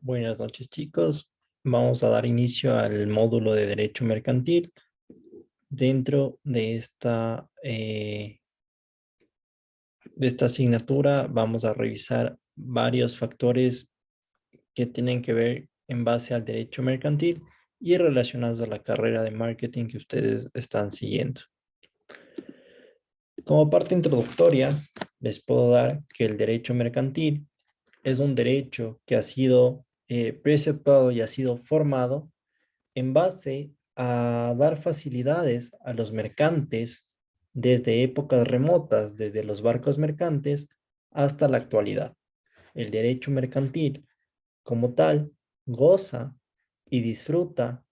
Buenas noches, chicos. Vamos a dar inicio al módulo de Derecho Mercantil. Dentro de esta asignatura vamos a revisar varios factores que tienen que ver en base al derecho mercantil y relacionados a la carrera de marketing que ustedes están siguiendo. Como parte introductoria, les puedo dar que el derecho mercantil es un derecho que ha sido preceptuado y ha sido formado en base a dar facilidades a los mercantes desde épocas remotas, desde los barcos mercantes hasta la actualidad. El derecho mercantil, como tal, goza y disfruta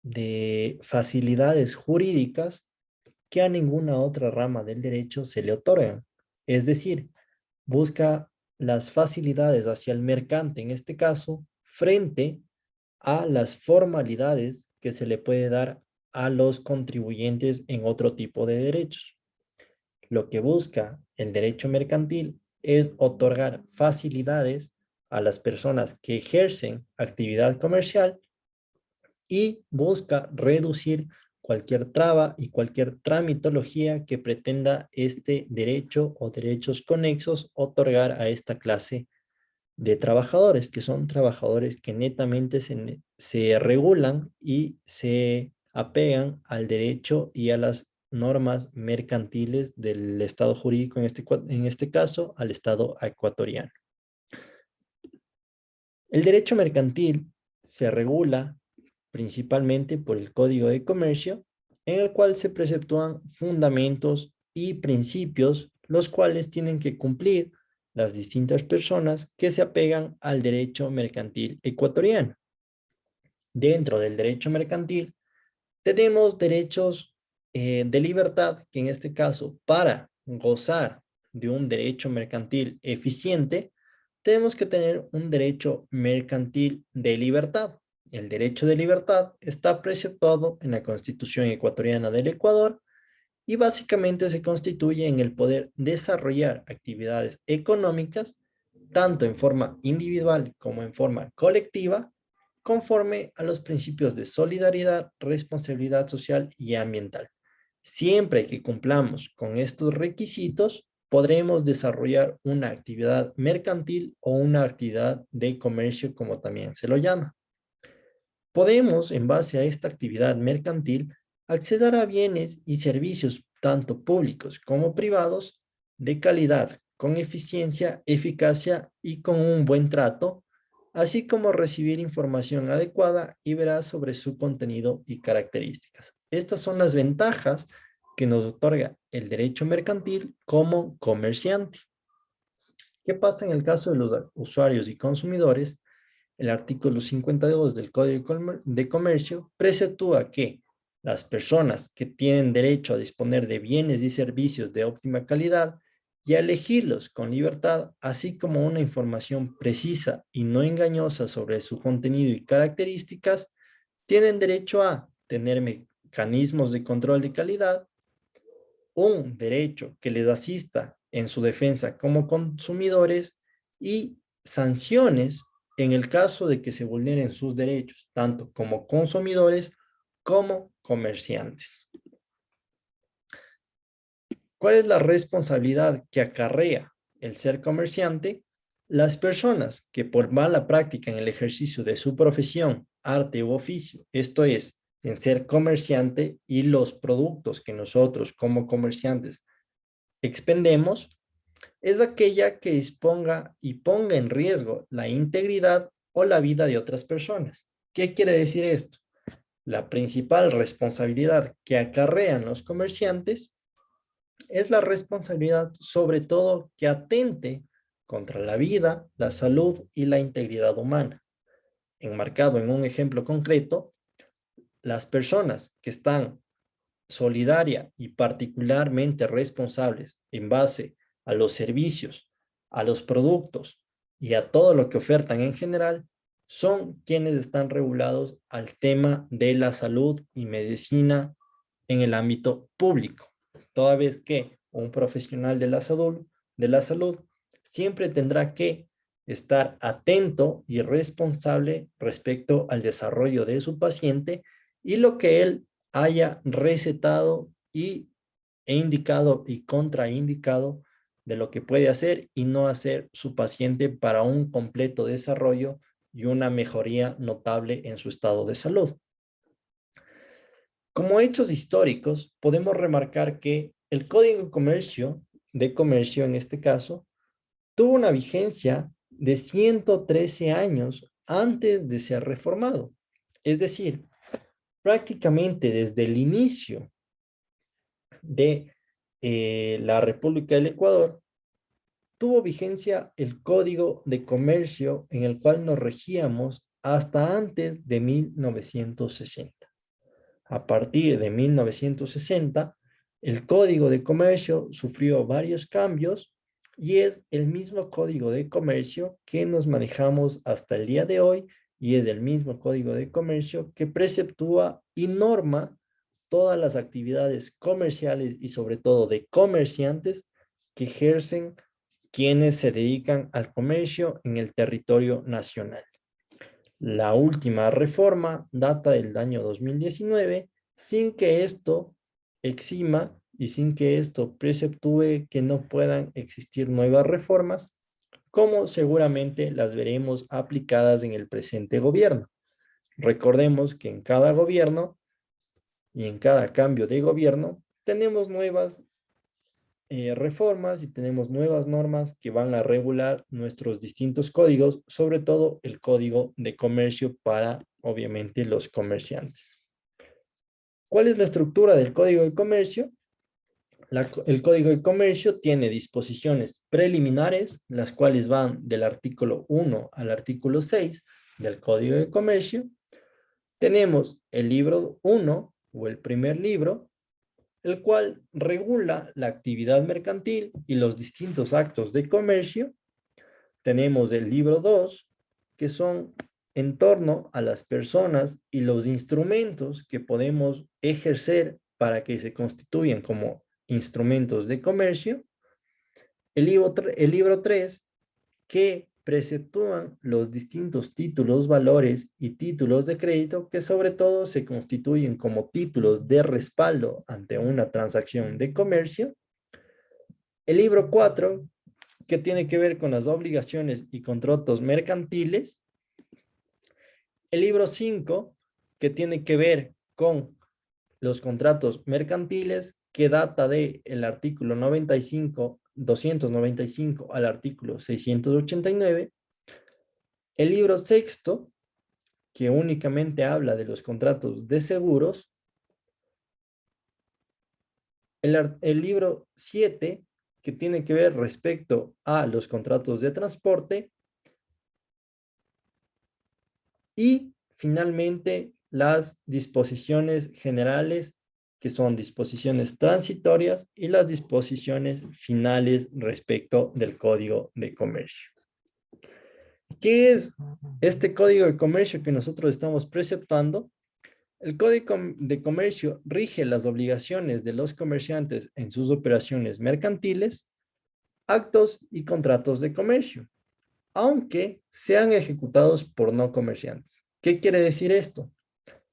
de facilidades jurídicas que a ninguna otra rama del derecho se le otorgan. Es decir, busca las facilidades hacia el mercante, en este caso, frente a las formalidades que se le puede dar a los contribuyentes en otro tipo de derechos. Lo que busca el derecho mercantil es otorgar facilidades a las personas que ejercen actividad comercial y busca reducir cualquier traba y cualquier tramitología que pretenda este derecho o derechos conexos otorgar a esta clase de trabajadores, que son trabajadores que netamente se regulan y se apegan al derecho y a las normas mercantiles del Estado jurídico, en este caso, al Estado ecuatoriano. El derecho mercantil se regula principalmente por el Código de Comercio, en el cual se preceptúan fundamentos y principios, los cuales tienen que cumplir las distintas personas que se apegan al derecho mercantil ecuatoriano. Dentro del derecho mercantil tenemos derechos de libertad, que en este caso, para gozar de un derecho mercantil eficiente, tenemos que tener un derecho mercantil de libertad. El derecho de libertad está preceptuado en la Constitución ecuatoriana del Ecuador y básicamente se constituye en el poder desarrollar actividades económicas, tanto en forma individual como en forma colectiva, conforme a los principios de solidaridad, responsabilidad social y ambiental. Siempre que cumplamos con estos requisitos, podremos desarrollar una actividad mercantil o una actividad de comercio, como también se lo llama. Podemos, en base a esta actividad mercantil, acceder a bienes y servicios, tanto públicos como privados, de calidad, con eficiencia, eficacia y con un buen trato, así como recibir información adecuada y veraz sobre su contenido y características. Estas son las ventajas que nos otorga el derecho mercantil como comerciante. ¿Qué pasa en el caso de los usuarios y consumidores? El artículo 52 del Código de Comercio preceptúa que las personas que tienen derecho a disponer de bienes y servicios de óptima calidad y a elegirlos con libertad, así como una información precisa y no engañosa sobre su contenido y características, tienen derecho a tener mecanismos de control de calidad, un derecho que les asista en su defensa como consumidores y sanciones en el caso de que se vulneren sus derechos, tanto como consumidores como comerciantes. ¿Cuál es la responsabilidad que acarrea el ser comerciante? Las personas que por mala práctica en el ejercicio de su profesión, arte u oficio, esto es, en ser comerciante y los productos que nosotros como comerciantes expendemos, es aquella que disponga y ponga en riesgo la integridad o la vida de otras personas. ¿Qué quiere decir esto? La principal responsabilidad que acarrean los comerciantes es la responsabilidad sobre todo que atente contra la vida, la salud y la integridad humana. Enmarcado en un ejemplo concreto, las personas que están solidaria y particularmente responsables en base a los servicios, a los productos y a todo lo que ofertan en general, son quienes están regulados al tema de la salud y medicina en el ámbito público, toda vez que un profesional de la salud siempre tendrá que estar atento y responsable respecto al desarrollo de su paciente y lo que él haya recetado e indicado y contraindicado de lo que puede hacer y no hacer su paciente para un completo desarrollo y una mejoría notable en su estado de salud. Como hechos históricos, podemos remarcar que el Código de Comercio en este caso, tuvo una vigencia de 113 años antes de ser reformado. Es decir, prácticamente desde el inicio de la República del Ecuador, tuvo vigencia el Código de Comercio en el cual nos regíamos hasta antes de 1960. A partir de 1960, el Código de Comercio sufrió varios cambios y es el mismo Código de Comercio que nos manejamos hasta el día de hoy y es el mismo Código de Comercio que preceptúa y norma todas las actividades comerciales y sobre todo de comerciantes que ejercen quienes se dedican al comercio en el territorio nacional. La última reforma data del año 2019, sin que esto exima y sin que esto preceptúe que no puedan existir nuevas reformas, como seguramente las veremos aplicadas en el presente gobierno. Recordemos que en cada gobierno y en cada cambio de gobierno tenemos nuevas reformas y tenemos nuevas normas que van a regular nuestros distintos códigos, sobre todo el Código de Comercio para, obviamente, los comerciantes. ¿Cuál es la estructura del Código de Comercio? El Código de Comercio tiene disposiciones preliminares, las cuales van del artículo 1 al artículo 6 del Código de Comercio. Tenemos el libro 1 o el primer libro, el cual regula la actividad mercantil y los distintos actos de comercio. Tenemos el libro 2, que son en torno a las personas y los instrumentos que podemos ejercer para que se constituyan como instrumentos de comercio. El libro 3, que preceptúan los distintos títulos, valores y títulos de crédito que sobre todo se constituyen como títulos de respaldo ante una transacción de comercio. El libro 4, que tiene que ver con las obligaciones y contratos mercantiles. El libro 5, que tiene que ver con los contratos mercantiles, que data del artículo 295 al artículo 689. El libro 6, que únicamente habla de los contratos de seguros. El libro 7, que tiene que ver respecto a los contratos de transporte. Y finalmente las disposiciones generales, que son disposiciones transitorias, y las disposiciones finales respecto del Código de Comercio. ¿Qué es este Código de Comercio que nosotros estamos preceptando? El Código de Comercio rige las obligaciones de los comerciantes en sus operaciones mercantiles, actos y contratos de comercio, aunque sean ejecutados por no comerciantes. ¿Qué quiere decir esto?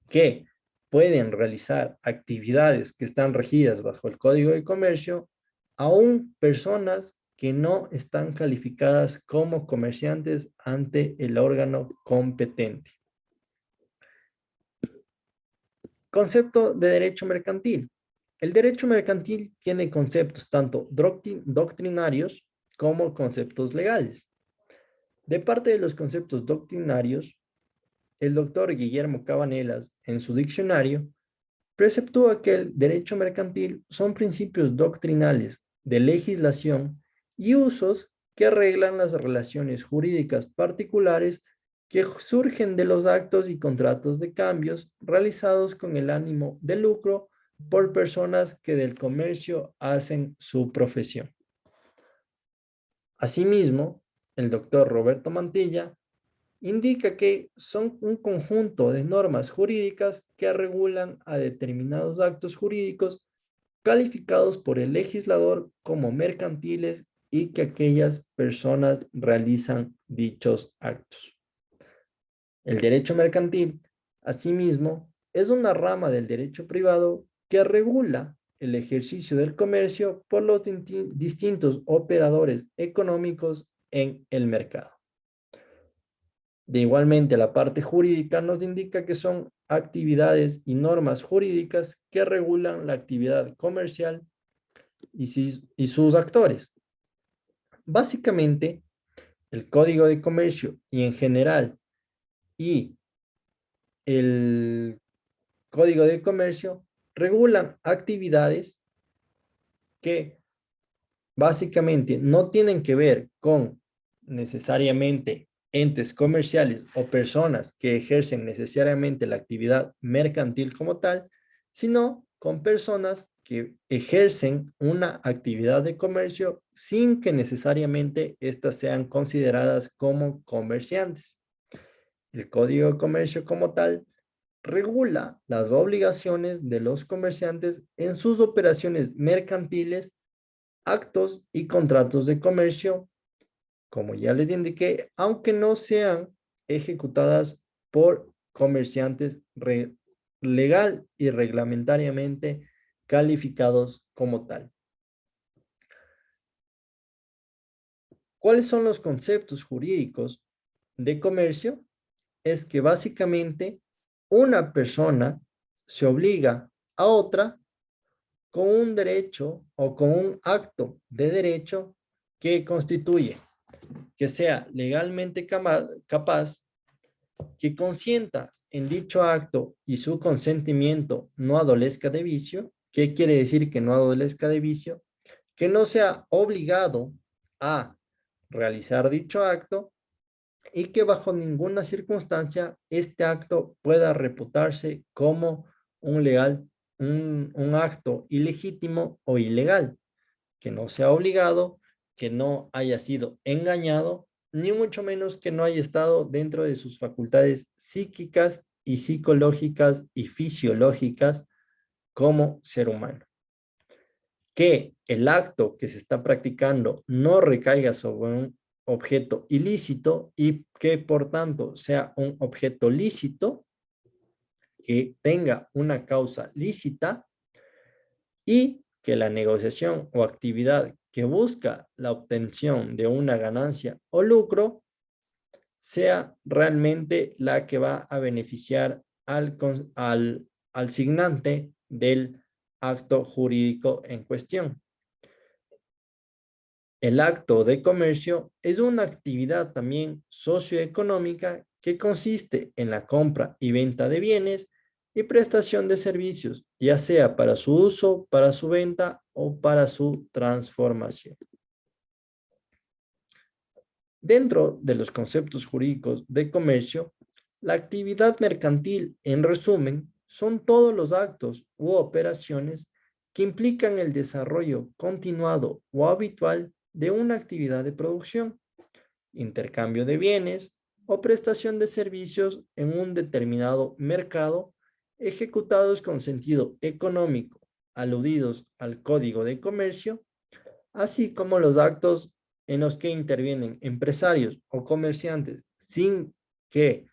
Que pueden realizar actividades que están regidas bajo el Código de Comercio, aún personas que no están calificadas como comerciantes ante el órgano competente. Concepto de derecho mercantil. El derecho mercantil tiene conceptos tanto doctrinarios como conceptos legales. De parte de los conceptos doctrinarios, el doctor Guillermo Cabanelas, en su diccionario, preceptúa que el derecho mercantil son principios doctrinales de legislación y usos que arreglan las relaciones jurídicas particulares que surgen de los actos y contratos de cambios realizados con el ánimo de lucro por personas que del comercio hacen su profesión. Asimismo, el doctor Roberto Mantilla indica que son un conjunto de normas jurídicas que regulan a determinados actos jurídicos calificados por el legislador como mercantiles y que aquellas personas realizan dichos actos. El derecho mercantil, asimismo, es una rama del derecho privado que regula el ejercicio del comercio por los distintos operadores económicos en el mercado. De igualmente, la parte jurídica nos indica que son actividades y normas jurídicas que regulan la actividad comercial y sus actores. Básicamente, el Código de Comercio y en general y el Código de Comercio regulan actividades que básicamente no tienen que ver con necesariamente entes comerciales o personas que ejercen necesariamente la actividad mercantil como tal, sino con personas que ejercen una actividad de comercio sin que necesariamente éstas sean consideradas como comerciantes. El Código de Comercio como tal regula las obligaciones de los comerciantes en sus operaciones mercantiles, actos y contratos de comercio, como ya les indiqué, aunque no sean ejecutadas por comerciantes legal y reglamentariamente calificados como tal. ¿Cuáles son los conceptos jurídicos de comercio? Es que básicamente una persona se obliga a otra con un derecho o con un acto de derecho que constituye que sea legalmente capaz, que consienta en dicho acto y su consentimiento no adolezca de vicio. ¿Qué quiere decir que no adolezca de vicio? Que no sea obligado a realizar dicho acto y que bajo ninguna circunstancia este acto pueda reputarse como un acto ilegítimo o ilegal, que no sea obligado, que no haya sido engañado, ni mucho menos que no haya estado dentro de sus facultades psíquicas y psicológicas y fisiológicas como ser humano. Que el acto que se está practicando no recaiga sobre un objeto ilícito y que por tanto sea un objeto lícito, que tenga una causa lícita y que la negociación o actividad que busca la obtención de una ganancia o lucro sea realmente la que va a beneficiar al signante del acto jurídico en cuestión. El acto de comercio es una actividad también socioeconómica que consiste en la compra y venta de bienes y prestación de servicios, ya sea para su uso, para su venta o para su transformación. Dentro de los conceptos jurídicos de comercio, la actividad mercantil, en resumen, son todos los actos u operaciones que implican el desarrollo continuado o habitual de una actividad de producción, intercambio de bienes o prestación de servicios en un determinado mercado, ejecutados con sentido económico, aludidos al Código de Comercio, así como los actos en los que intervienen empresarios o comerciantes sin que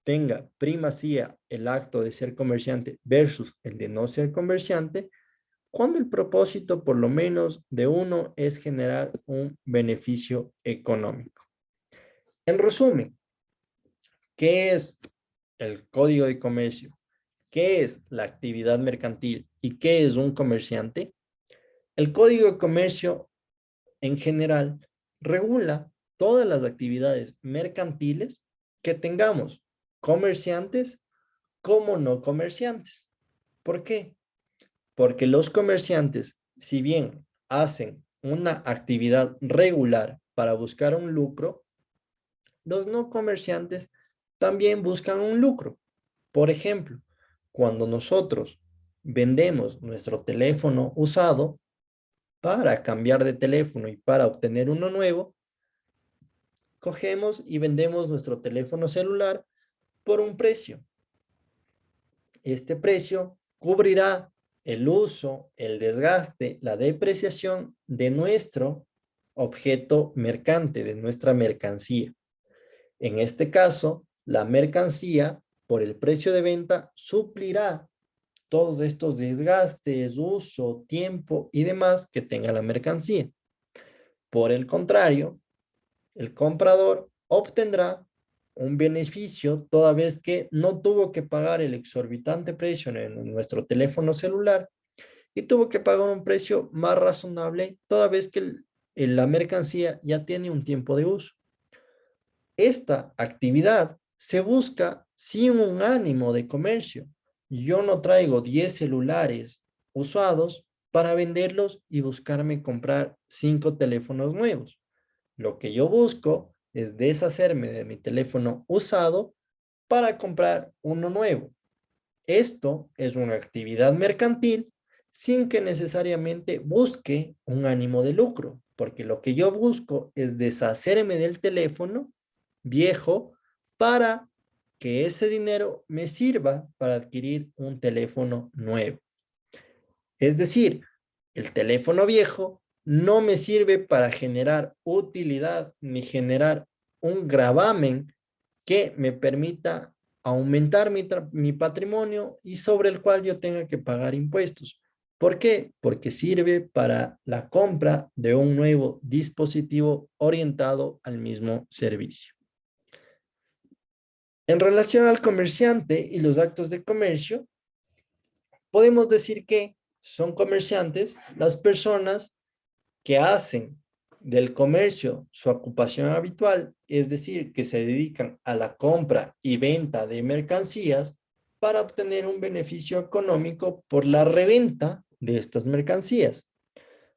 tenga primacía el acto de ser comerciante versus el de no ser comerciante, cuando el propósito por lo menos de uno es generar un beneficio económico. En resumen, ¿qué es el Código de Comercio? ¿Qué es la actividad mercantil? ¿Y qué es un comerciante? El Código de Comercio en general regula todas las actividades mercantiles que tengamos, comerciantes como no comerciantes. ¿Por qué? Porque los comerciantes, si bien hacen una actividad regular para buscar un lucro, los no comerciantes también buscan un lucro. Por ejemplo, cuando nosotros vendemos nuestro teléfono usado para cambiar de teléfono y para obtener uno nuevo, cogemos y vendemos nuestro teléfono celular por un precio. Este precio cubrirá el uso, el desgaste, la depreciación de nuestro objeto mercante, de nuestra mercancía. En este caso, la mercancía, por el precio de venta, suplirá todos estos desgastes, uso, tiempo y demás que tenga la mercancía. Por el contrario, el comprador obtendrá un beneficio toda vez que no tuvo que pagar el exorbitante precio en nuestro teléfono celular y tuvo que pagar un precio más razonable toda vez que la mercancía ya tiene un tiempo de uso. Esta actividad se busca sin un ánimo de comercio. Yo no traigo 10 celulares usados para venderlos y buscarme comprar 5 teléfonos nuevos. Lo que yo busco es deshacerme de mi teléfono usado para comprar uno nuevo. Esto es una actividad mercantil sin que necesariamente busque un ánimo de lucro, porque lo que yo busco es deshacerme del teléfono viejo para que ese dinero me sirva para adquirir un teléfono nuevo. Es decir, el teléfono viejo no me sirve para generar utilidad ni generar un gravamen que me permita aumentar mi patrimonio y sobre el cual yo tenga que pagar impuestos. ¿Por qué? Porque sirve para la compra de un nuevo dispositivo orientado al mismo servicio. En relación al comerciante y los actos de comercio, podemos decir que son comerciantes las personas que hacen del comercio su ocupación habitual, es decir, que se dedican a la compra y venta de mercancías para obtener un beneficio económico por la reventa de estas mercancías.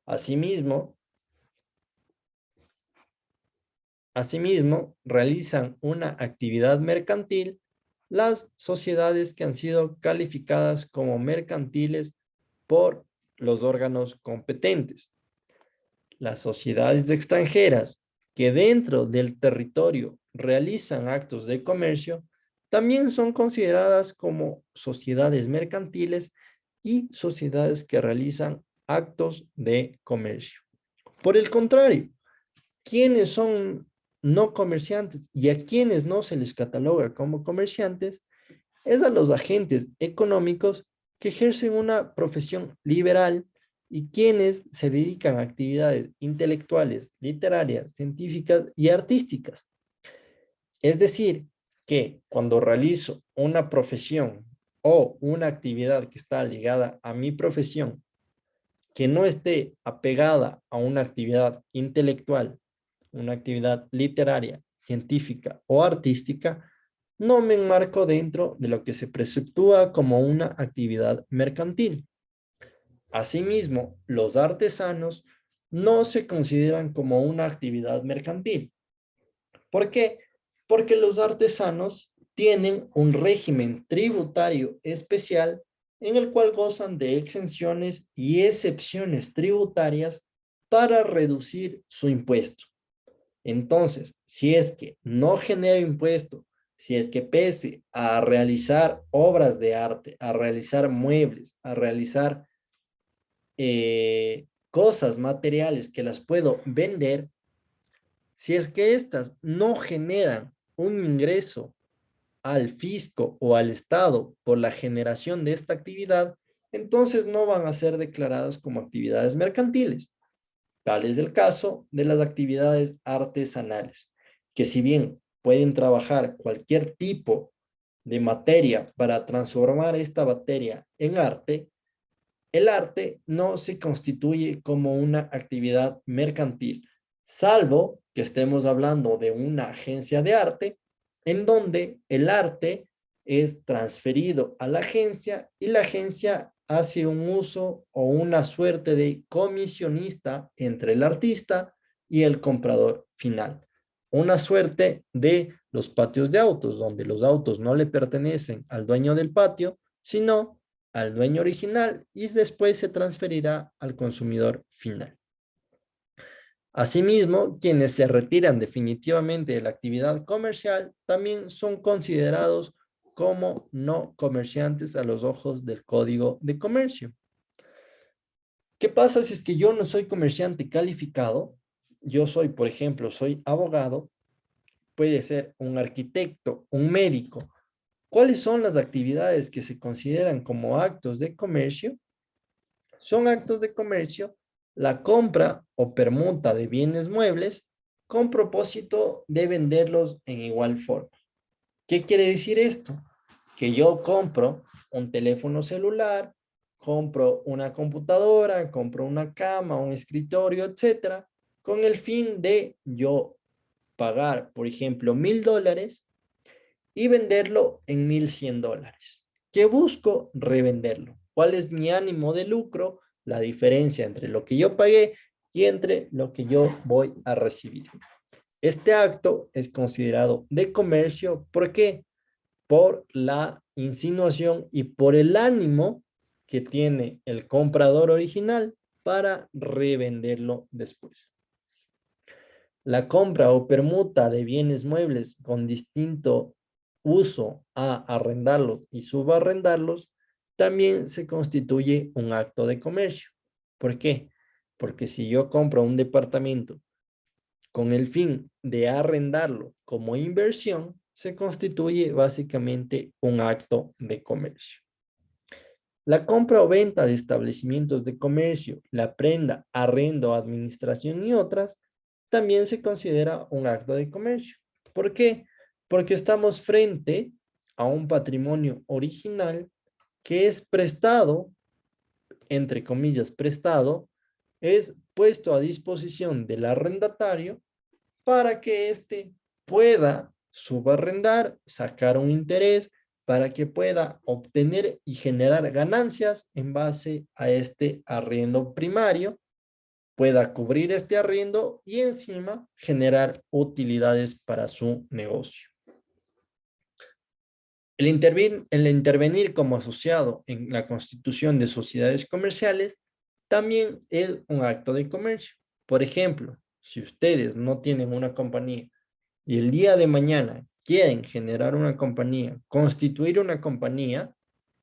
Asimismo, realizan una actividad mercantil las sociedades que han sido calificadas como mercantiles por los órganos competentes. Las sociedades extranjeras que dentro del territorio realizan actos de comercio también son consideradas como sociedades mercantiles y sociedades que realizan actos de comercio. Por el contrario, quienes son no comerciantes y a quienes no se les cataloga como comerciantes es a los agentes económicos que ejercen una profesión liberal y quienes se dedican a actividades intelectuales, literarias, científicas y artísticas. Es decir, que cuando realizo una profesión o una actividad que está ligada a mi profesión, que no esté apegada a una actividad intelectual, una actividad literaria, científica o artística, no me enmarco dentro de lo que se preceptúa como una actividad mercantil. Asimismo, los artesanos no se consideran como una actividad mercantil. ¿Por qué? Porque los artesanos tienen un régimen tributario especial en el cual gozan de exenciones y excepciones tributarias para reducir su impuesto. Entonces, si es que no genera impuesto, si es que pese a realizar obras de arte, a realizar muebles, a realizar cosas materiales que las puedo vender, si es que estas no generan un ingreso al fisco o al Estado por la generación de esta actividad, entonces no van a ser declaradas como actividades mercantiles. Tal es el caso de las actividades artesanales, que si bien pueden trabajar cualquier tipo de materia para transformar esta materia en arte, el arte no se constituye como una actividad mercantil, salvo que estemos hablando de una agencia de arte, en donde el arte es transferido a la agencia y la agencia hace un uso o una suerte de comisionista entre el artista y el comprador final. Una suerte de los patios de autos, donde los autos no le pertenecen al dueño del patio, sino al dueño original y después se transferirá al consumidor final. Asimismo, quienes se retiran definitivamente de la actividad comercial también son considerados como no comerciantes a los ojos del Código de Comercio. ¿Qué pasa si es que yo no soy comerciante calificado? yo soy, por ejemplo, soy abogado, puede ser un arquitecto, un médico. ¿Cuáles son las actividades que se consideran como actos de comercio? Son actos de comercio la compra o permuta de bienes muebles con propósito de venderlos en igual forma. ¿Qué quiere decir esto? Que yo compro un teléfono celular, compro una computadora, compro una cama, un escritorio, etcétera, con el fin de yo pagar, por ejemplo, $1,000 y venderlo en $1,100. ¿Qué busco? Revenderlo. ¿Cuál es mi ánimo de lucro? La diferencia entre lo que yo pagué y entre lo que yo voy a recibir. Este acto es considerado de comercio. ¿Por qué? Por la insinuación y por el ánimo que tiene el comprador original para revenderlo después. La compra o permuta de bienes muebles con distinto uso a arrendarlos y subarrendarlos también se constituye un acto de comercio. ¿Por qué? Porque si yo compro un departamento con el fin de arrendarlo como inversión, se constituye básicamente un acto de comercio. La compra o venta de establecimientos de comercio, la prenda, arrendo, administración y otras, también se considera un acto de comercio. ¿Por qué? Porque estamos frente a un patrimonio original que es prestado, entre comillas, prestado, es puesto a disposición del arrendatario para que éste pueda subarrendar, sacar un interés, para que pueda obtener y generar ganancias en base a este arriendo primario, pueda cubrir este arriendo y encima generar utilidades para su negocio. El intervenir como asociado en la constitución de sociedades comerciales también es un acto de comercio. Por ejemplo, si ustedes no tienen una compañía y el día de mañana quieren generar una compañía, constituir una compañía,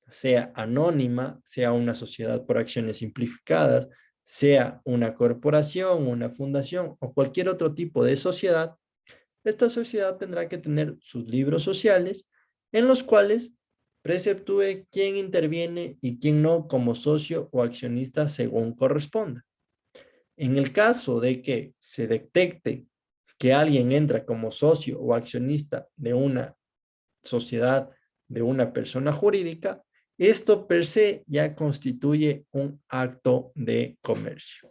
sea anónima, sea una sociedad por acciones simplificadas, sea una corporación, una fundación o cualquier otro tipo de sociedad, esta sociedad tendrá que tener sus libros sociales en los cuales preceptúe quién interviene y quién no como socio o accionista según corresponda. En el caso de que se detecte que alguien entra como socio o accionista de una sociedad, de una persona jurídica, esto per se ya constituye un acto de comercio.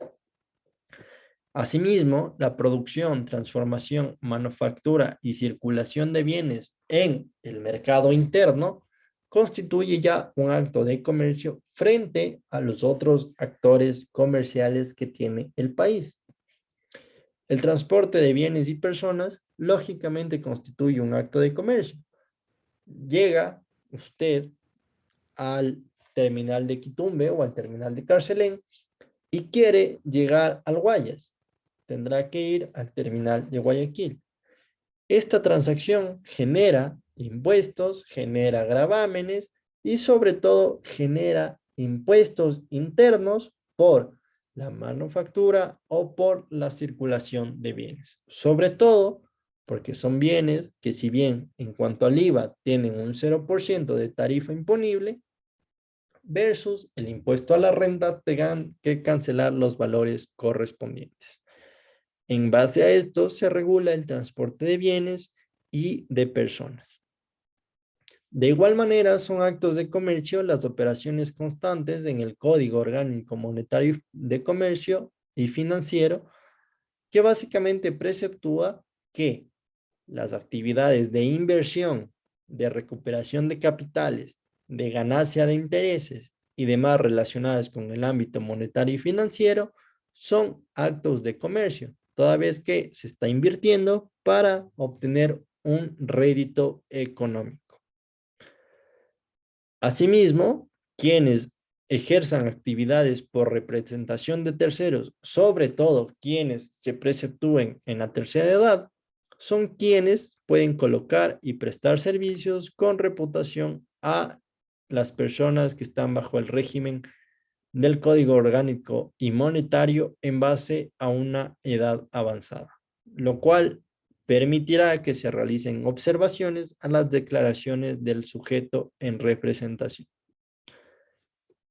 Asimismo, la producción, transformación, manufactura y circulación de bienes en el mercado interno constituye ya un acto de comercio frente a los otros actores comerciales que tiene el país. El transporte de bienes y personas lógicamente constituye un acto de comercio. Llega usted al terminal de Quitumbe o al terminal de Carcelén y quiere llegar al Guayas. Tendrá que ir al terminal de Guayaquil. Esta transacción genera impuestos, genera gravámenes y sobre todo genera impuestos internos por la manufactura o por la circulación de bienes. Sobre todo porque son bienes que si bien en cuanto al IVA tienen un 0% de tarifa imponible, versus el impuesto a la renta tengan que cancelar los valores correspondientes. En base a esto se regula el transporte de bienes y de personas. De igual manera, son actos de comercio las operaciones constantes en el Código Orgánico Monetario de Comercio y Financiero, que básicamente preceptúa que las actividades de inversión, de recuperación de capitales, de ganancia de intereses y demás relacionadas con el ámbito monetario y financiero son actos de comercio, toda vez que se está invirtiendo para obtener un rédito económico. Asimismo, quienes ejerzan actividades por representación de terceros, sobre todo quienes se preceptúen en la tercera edad, son quienes pueden colocar y prestar servicios con reputación a las personas que están bajo el régimen del Código Orgánico y Monetario en base a una edad avanzada, lo cual permitirá que se realicen observaciones a las declaraciones del sujeto en representación.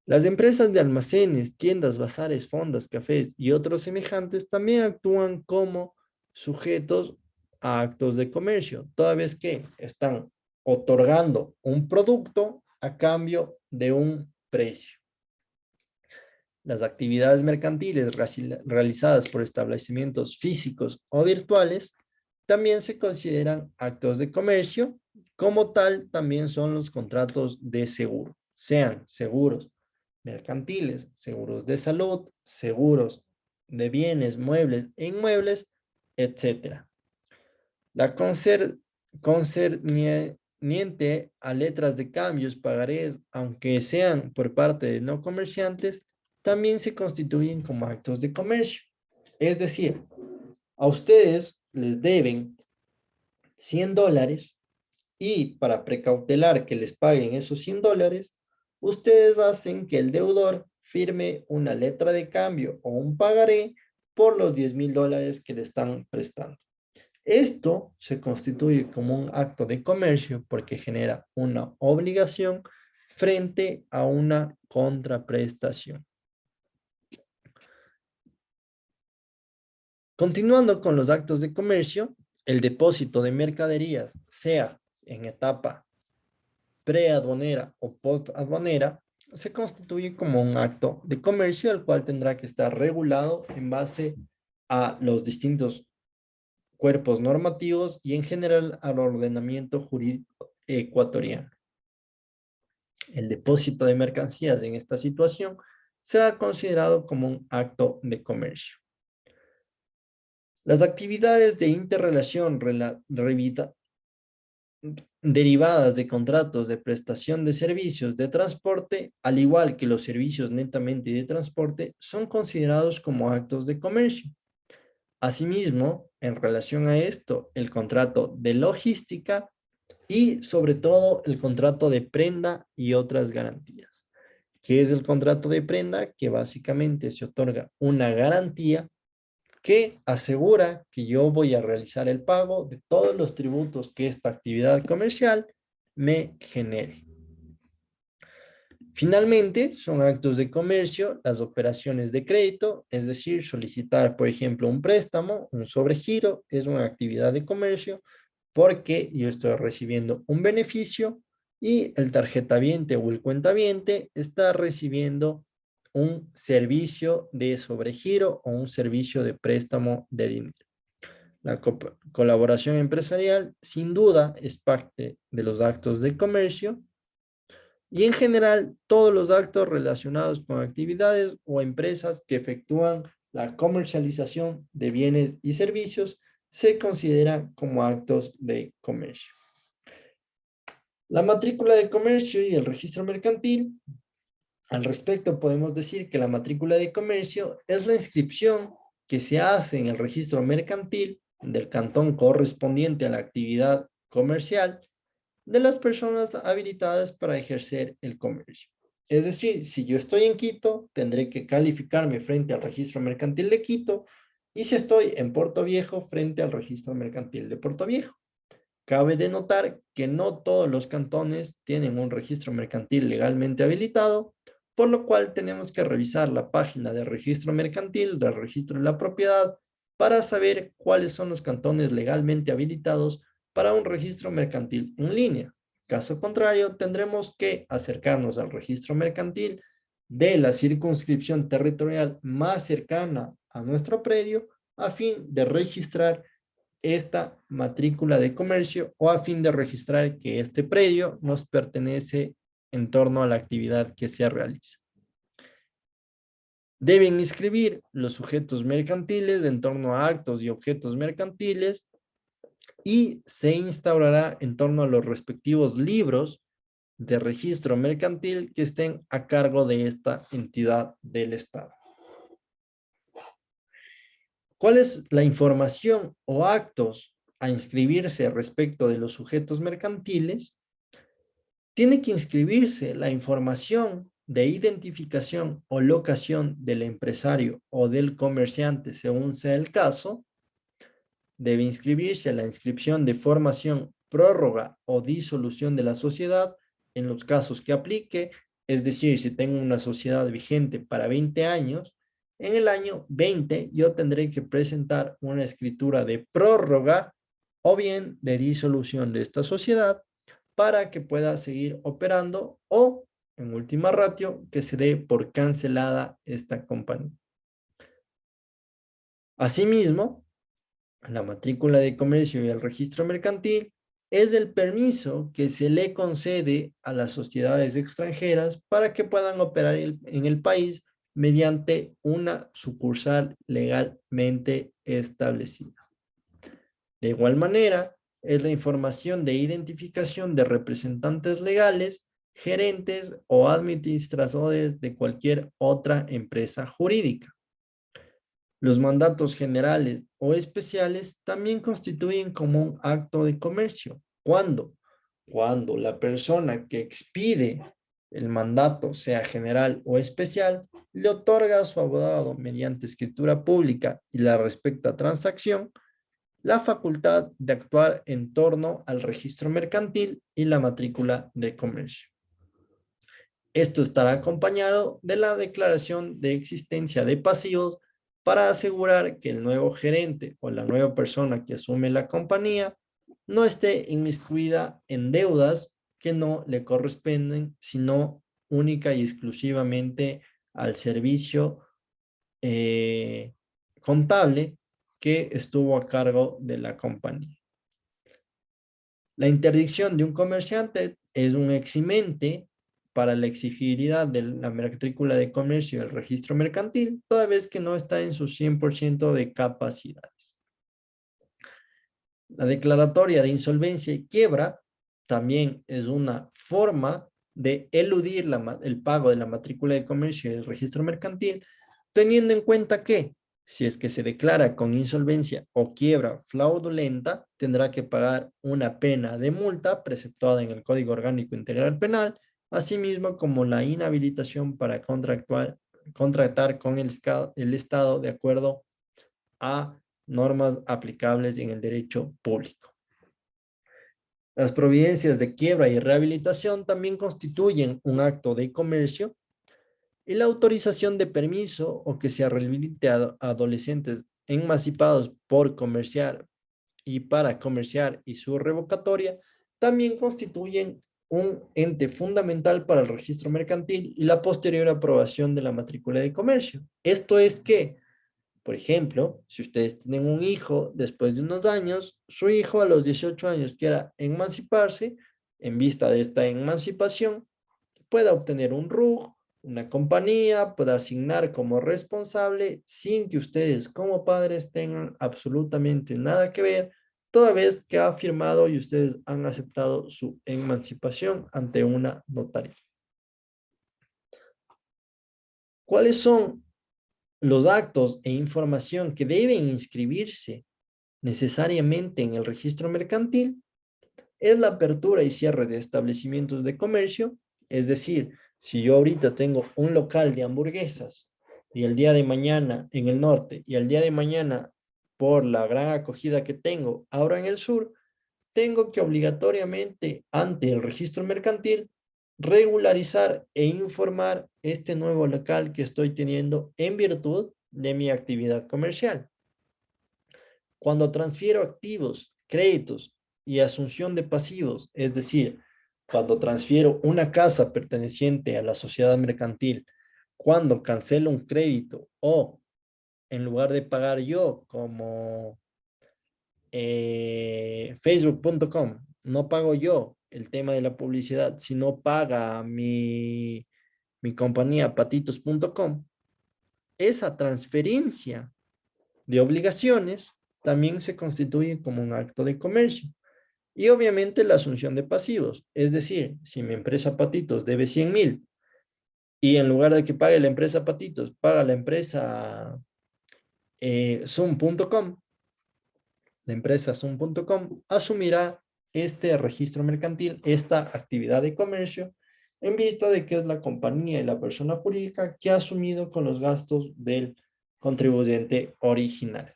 Las empresas de almacenes, tiendas, bazares, fondas, cafés y otros semejantes también actúan como sujetos a actos de comercio, toda vez que están otorgando un producto a cambio de un precio. Las actividades mercantiles realizadas por establecimientos físicos o virtuales también se consideran actos de comercio. Como tal, también son los contratos de seguro, sean seguros mercantiles, seguros de salud, seguros de bienes, muebles e inmuebles, etc. La concerniente a letras de cambios, pagarés, aunque sean por parte de no comerciantes, también se constituyen como actos de comercio. Es decir, a ustedes les deben $100 y para precautelar que les paguen esos $100, ustedes hacen que el deudor firme una letra de cambio o un pagaré por los $10,000 que le están prestando. Esto se constituye como un acto de comercio porque genera una obligación frente a una contraprestación. Continuando con los actos de comercio, el depósito de mercaderías, sea en etapa preaduanera o postaduanera, se constituye como un acto de comercio, el cual tendrá que estar regulado en base a los distintos cuerpos normativos y en general al ordenamiento jurídico ecuatoriano. El depósito de mercancías en esta situación será considerado como un acto de comercio. Las actividades de interrelación derivadas de contratos de prestación de servicios de transporte, al igual que los servicios netamente de transporte, son considerados como actos de comercio. Asimismo, en relación a esto, el contrato de logística y sobre todo el contrato de prenda y otras garantías. ¿Qué es el contrato de prenda? Que básicamente se otorga una garantía que asegura que yo voy a realizar el pago de todos los tributos que esta actividad comercial me genere. Finalmente, son actos de comercio las operaciones de crédito, es decir, solicitar, por ejemplo, un préstamo, un sobregiro, es una actividad de comercio porque yo estoy recibiendo un beneficio y el tarjetaviente o el cuentaviente está recibiendo un servicio de sobregiro o un servicio de préstamo de dinero. La colaboración empresarial, sin duda, es parte de los actos de comercio y en general todos los actos relacionados con actividades o empresas que efectúan la comercialización de bienes y servicios se consideran como actos de comercio. La matrícula de comercio y el registro mercantil. Al respecto, podemos decir que la matrícula de comercio es la inscripción que se hace en el registro mercantil del cantón correspondiente a la actividad comercial de las personas habilitadas para ejercer el comercio. Es decir, si yo estoy en Quito, tendré que calificarme frente al registro mercantil de Quito y si estoy en Puerto Viejo, frente al registro mercantil de Puerto Viejo. Cabe denotar que no todos los cantones tienen un registro mercantil legalmente habilitado, por lo cual tenemos que revisar la página de registro mercantil, del registro de la propiedad, para saber cuáles son los cantones legalmente habilitados para un registro mercantil en línea. Caso contrario, tendremos que acercarnos al registro mercantil de la circunscripción territorial más cercana a nuestro predio a fin de registrar esta matrícula de comercio o a fin de registrar que este predio nos pertenece en torno a la actividad que se realiza. Deben inscribir los sujetos mercantiles en torno a actos y objetos mercantiles y se instaurará en torno a los respectivos libros de registro mercantil que estén a cargo de esta entidad del Estado. ¿Cuál es la información o actos a inscribirse respecto de los sujetos mercantiles? Tiene que inscribirse la información de identificación o locación del empresario o del comerciante, según sea el caso, debe inscribirse a la inscripción de formación, prórroga o disolución de la sociedad en los casos que aplique, es decir, si tengo una sociedad vigente para 20 años, en el año 20 yo tendré que presentar una escritura de prórroga o bien de disolución de esta sociedad para que pueda seguir operando o, en última ratio, que se dé por cancelada esta compañía. Asimismo, la matrícula de comercio y el registro mercantil es el permiso que se le concede a las sociedades extranjeras para que puedan operar en el país mediante una sucursal legalmente establecida. De igual manera, es la información de identificación de representantes legales, gerentes o administradores de cualquier otra empresa jurídica. Los mandatos generales o especiales también constituyen como un acto de comercio. ¿Cuándo? Cuando la persona que expide el mandato, sea general o especial, le otorga a su abogado mediante escritura pública y la respecta transacción la facultad de actuar en torno al registro mercantil y la matrícula de comercio. Esto estará acompañado de la declaración de existencia de pasivos para asegurar que el nuevo gerente o la nueva persona que asume la compañía no esté inmiscuida en deudas que no le corresponden, sino única y exclusivamente al servicio contable que estuvo a cargo de la compañía. La interdicción de un comerciante es un eximente para la exigibilidad de la matrícula de comercio y el registro mercantil, toda vez que no está en su 100% de capacidades. La declaratoria de insolvencia y quiebra también es una forma de eludir el pago de la matrícula de comercio y el registro mercantil, teniendo en cuenta que si es que se declara con insolvencia o quiebra fraudulenta, tendrá que pagar una pena de multa preceptuada en el Código Orgánico Integral Penal, asimismo como la inhabilitación para contratar con el Estado de acuerdo a normas aplicables en el derecho público. Las providencias de quiebra y rehabilitación también constituyen un acto de comercio y la autorización de permiso o que se rehabilite a adolescentes emancipados por comerciar y para comerciar y su revocatoria también constituyen un ente fundamental para el registro mercantil y la posterior aprobación de la matrícula de comercio. Esto es que, por ejemplo, si ustedes tienen un hijo después de unos años, su hijo a los 18 años quiera emanciparse, en vista de esta emancipación, pueda obtener un RUG, una compañía, pueda asignar como responsable sin que ustedes como padres tengan absolutamente nada que ver, toda vez que ha firmado y ustedes han aceptado su emancipación ante una notaría. ¿Cuáles son los actos e información que deben inscribirse necesariamente en el registro mercantil? Es la apertura y cierre de establecimientos de comercio, es decir, si yo ahorita tengo un local de hamburguesas y el día de mañana en el norte y el día de mañana por la gran acogida que tengo ahora en el sur, tengo que obligatoriamente ante el registro mercantil regularizar e informar este nuevo local que estoy teniendo en virtud de mi actividad comercial. Cuando transfiero activos, créditos y asunción de pasivos, es decir, cuando transfiero una casa perteneciente a la sociedad mercantil, cuando cancelo un crédito o en lugar de pagar yo como Facebook.com, no pago yo el tema de la publicidad, sino paga mi compañía patitos.com, esa transferencia de obligaciones también se constituye como un acto de comercio. Y obviamente la asunción de pasivos, es decir, si mi empresa Patitos debe 100,000 y en lugar de que pague la empresa Patitos, paga la empresa Zoom.com, la empresa Zoom.com asumirá este registro mercantil, esta actividad de comercio, en vista de que es la compañía y la persona jurídica que ha asumido con los gastos del contribuyente original.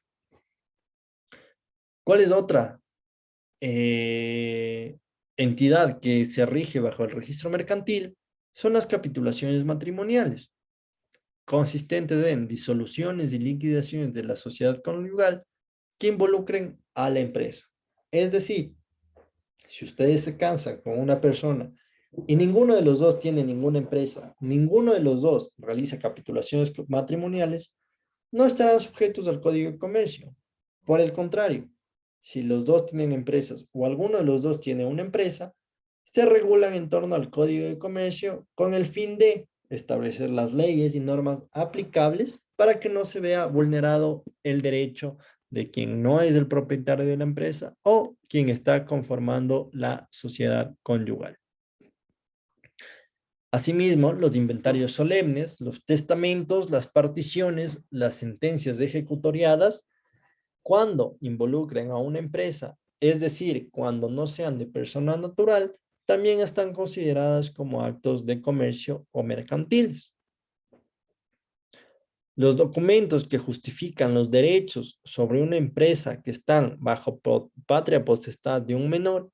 ¿Cuál es otra eh, entidad que se rige bajo el registro mercantil? Son las capitulaciones matrimoniales, consistentes en disoluciones y liquidaciones de la sociedad conyugal que involucren a la empresa. Es decir, si ustedes se casan con una persona y ninguno de los dos tiene ninguna empresa, ninguno de los dos realiza capitulaciones matrimoniales, no estarán sujetos al Código de Comercio. Por el contrario, si los dos tienen empresas o alguno de los dos tiene una empresa, se regulan en torno al Código de Comercio con el fin de establecer las leyes y normas aplicables para que no se vea vulnerado el derecho de quien no es el propietario de la empresa o quien está conformando la sociedad conyugal. Asimismo, los inventarios solemnes, los testamentos, las particiones, las sentencias ejecutoriadas, cuando involucren a una empresa, es decir, cuando no sean de persona natural, también están consideradas como actos de comercio o mercantiles. Los documentos que justifican los derechos sobre una empresa que están bajo patria potestad de un menor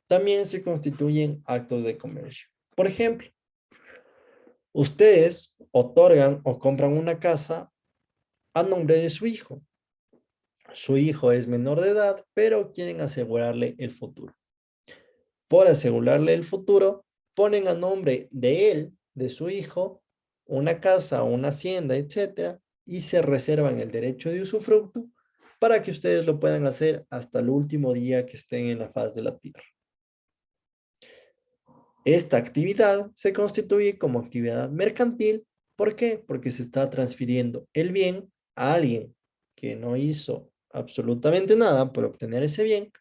también se constituyen actos de comercio. Por ejemplo, ustedes otorgan o compran una casa a nombre de su hijo. Su hijo es menor de edad, pero quieren asegurarle el futuro. Por asegurarle el futuro, ponen a nombre de él, de su hijo, una casa, una hacienda, etcétera, y se reservan el derecho de usufructo para que ustedes lo puedan hacer hasta el último día que estén en la faz de la tierra. Esta actividad se constituye como actividad mercantil. ¿Por qué? Porque se está transfiriendo el bien a alguien que no hizo absolutamente nada por obtener ese bien,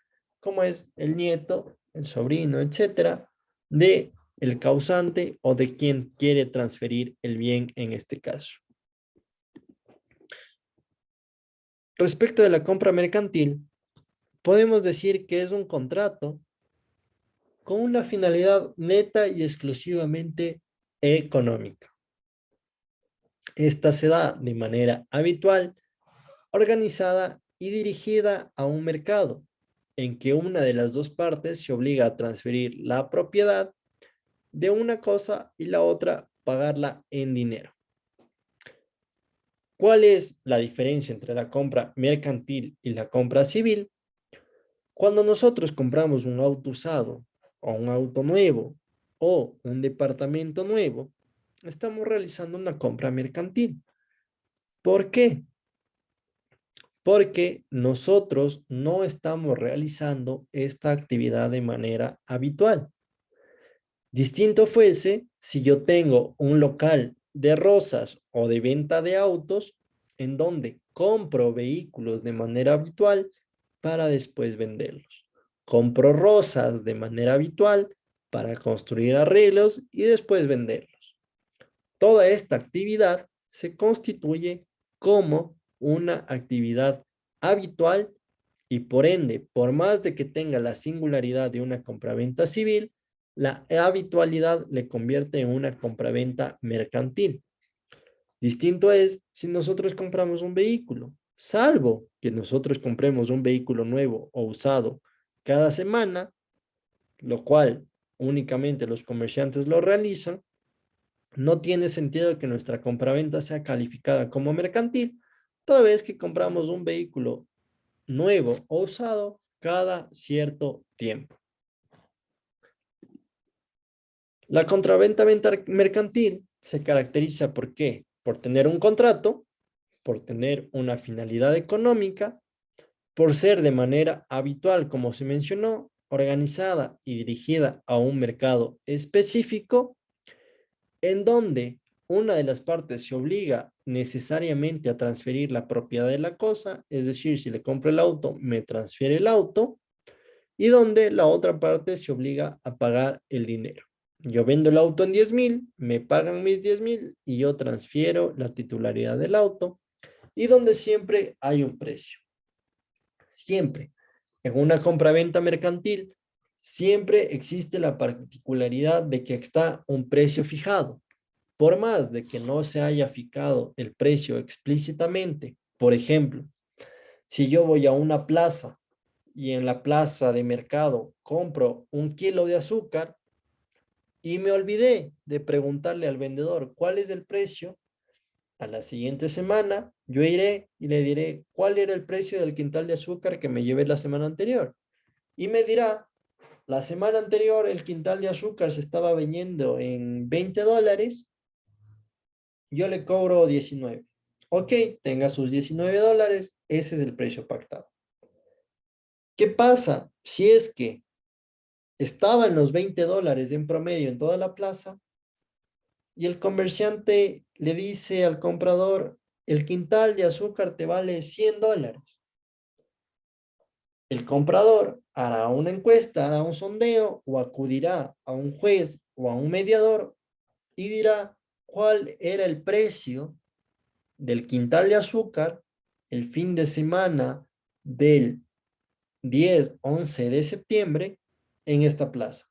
como es el nieto, el sobrino, etcétera, de el causante o de quien quiere transferir el bien en este caso. Respecto de la compra mercantil, podemos decir que es un contrato con una finalidad neta y exclusivamente económica. Esta se da de manera habitual, organizada y dirigida a un mercado en que una de las dos partes se obliga a transferir la propiedad de una cosa y la otra pagarla en dinero. ¿Cuál es la diferencia entre la compra mercantil y la compra civil? Cuando nosotros compramos un auto usado o un auto nuevo o un departamento nuevo, estamos realizando una compra mercantil. ¿Por qué? Porque nosotros no estamos realizando esta actividad de manera habitual. Distinto fuese si yo tengo un local de rosas o de venta de autos en donde compro vehículos de manera habitual para después venderlos. Compro rosas de manera habitual para construir arreglos y después venderlos. Toda esta actividad se constituye como una actividad habitual y por ende, por más de que tenga la singularidad de una compraventa civil, la habitualidad le convierte en una compraventa mercantil. Distinto es si nosotros compramos un vehículo, salvo que nosotros compremos un vehículo nuevo o usado cada semana, lo cual únicamente los comerciantes lo realizan, no tiene sentido que nuestra compraventa sea calificada como mercantil, toda vez que compramos un vehículo nuevo o usado cada cierto tiempo. La compraventa mercantil se caracteriza ¿por qué? Por tener un contrato, por tener una finalidad económica, por ser de manera habitual, como se mencionó, organizada y dirigida a un mercado específico, en donde una de las partes se obliga necesariamente a transferir la propiedad de la cosa, es decir, si le compro el auto, me transfiere el auto, y donde la otra parte se obliga a pagar el dinero. Yo vendo el auto en 10,000, me pagan mis 10,000 y yo transfiero la titularidad del auto, y donde siempre hay un precio. Siempre. En una compraventa mercantil siempre existe la particularidad de que está un precio fijado. Por más de que no se haya fijado el precio explícitamente, por ejemplo, si yo voy a una plaza y en la plaza de mercado compro 1 kilo de azúcar y me olvidé de preguntarle al vendedor cuál es el precio, a la siguiente semana yo iré y le diré cuál era el precio del quintal de azúcar que me llevé la semana anterior. Y me dirá, la semana anterior el quintal de azúcar se estaba vendiendo en $20, yo le cobro 19. Ok, tenga sus $19, ese es el precio pactado. ¿Qué pasa si es que estaba en los $20 en promedio en toda la plaza y el comerciante le dice al comprador, el quintal de azúcar te vale $100? El comprador hará una encuesta, hará un sondeo o acudirá a un juez o a un mediador y dirá cuál era el precio del quintal de azúcar el fin de semana del 10-11 de septiembre en esta plaza.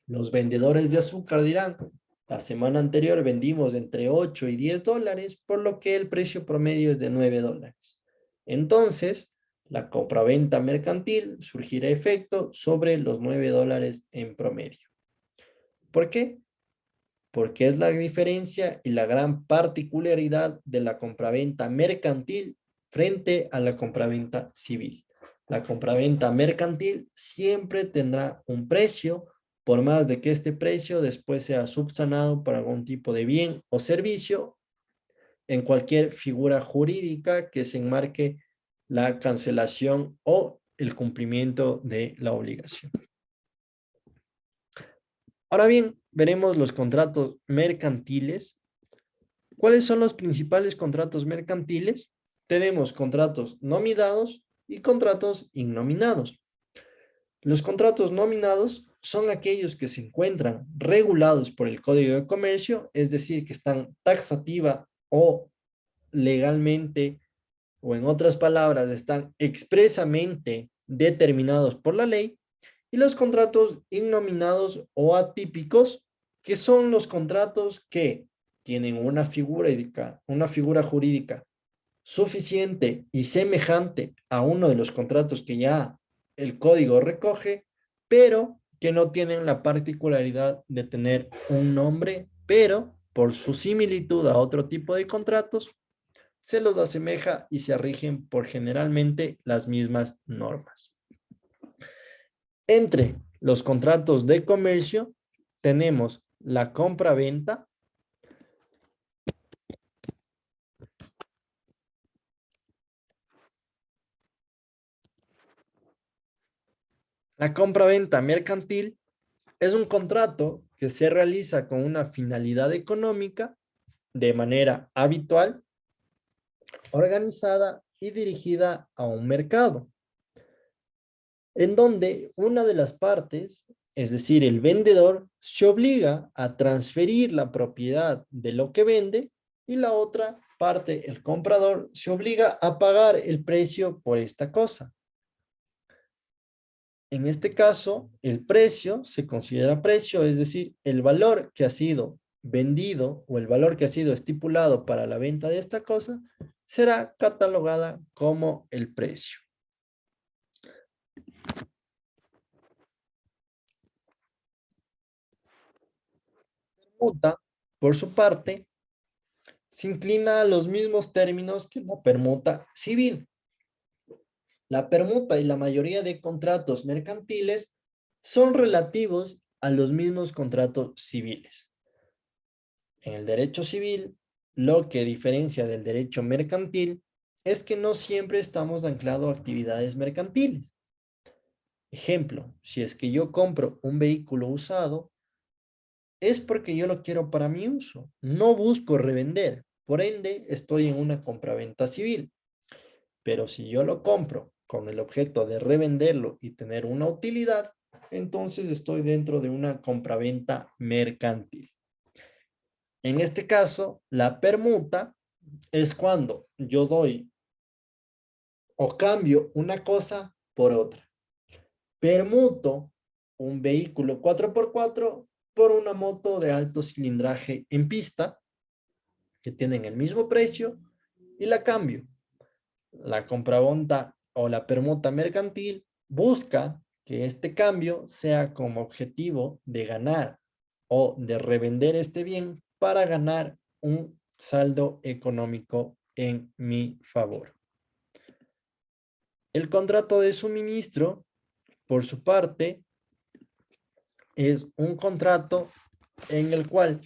Los vendedores de azúcar dirán, la semana anterior vendimos entre 8 y $10, por lo que el precio promedio es de $9. Entonces, la compraventa mercantil surgirá efecto sobre los $9 en promedio. ¿Por qué? Porque es la diferencia y la gran particularidad de la compraventa mercantil frente a la compraventa civil. La compraventa mercantil siempre tendrá un precio, por más de que este precio después sea subsanado por algún tipo de bien o servicio en cualquier figura jurídica que se enmarque la cancelación o el cumplimiento de la obligación. Ahora bien, veremos los contratos mercantiles. ¿Cuáles son los principales contratos mercantiles? Tenemos contratos nominados y contratos innominados. Los contratos nominados son aquellos que se encuentran regulados por el Código de Comercio, es decir, que están taxativa o legalmente, o en otras palabras, están expresamente determinados por la ley, y los contratos innominados o atípicos, que son los contratos que tienen una figura jurídica suficiente y semejante a uno de los contratos que ya el código recoge, pero que no tienen la particularidad de tener un nombre, pero por su similitud a otro tipo de contratos, se los asemeja y se rigen por generalmente las mismas normas. Entre los contratos de comercio tenemos la compra-venta, la compra-venta mercantil es un contrato que se realiza con una finalidad económica de manera habitual, organizada y dirigida a un mercado, en donde una de las partes, es decir, el vendedor, se obliga a transferir la propiedad de lo que vende y la otra parte, el comprador, se obliga a pagar el precio por esta cosa. En este caso, el precio se considera precio, es decir, el valor que ha sido vendido o el valor que ha sido estipulado para la venta de esta cosa será catalogada como el precio. Permuta, por su parte, se inclina a los mismos términos que la permuta civil. La permuta y la mayoría de contratos mercantiles son relativos a los mismos contratos civiles. En el derecho civil, lo que diferencia del derecho mercantil es que no siempre estamos anclados a actividades mercantiles. Ejemplo, si es que yo compro un vehículo usado, es porque yo lo quiero para mi uso. No busco revender. Por ende, estoy en una compraventa civil. Pero si yo lo compro con el objeto de revenderlo y tener una utilidad, entonces estoy dentro de una compraventa mercantil. En este caso, la permuta es cuando yo doy o cambio una cosa por otra. Permuto un vehículo 4x4 por una moto de alto cilindraje en pista que tienen el mismo precio y la cambio. La compraventa o la permuta mercantil busca que este cambio sea como objetivo de ganar o de revender este bien para ganar un saldo económico en mi favor. El contrato de suministro, por su parte, es un contrato en el cual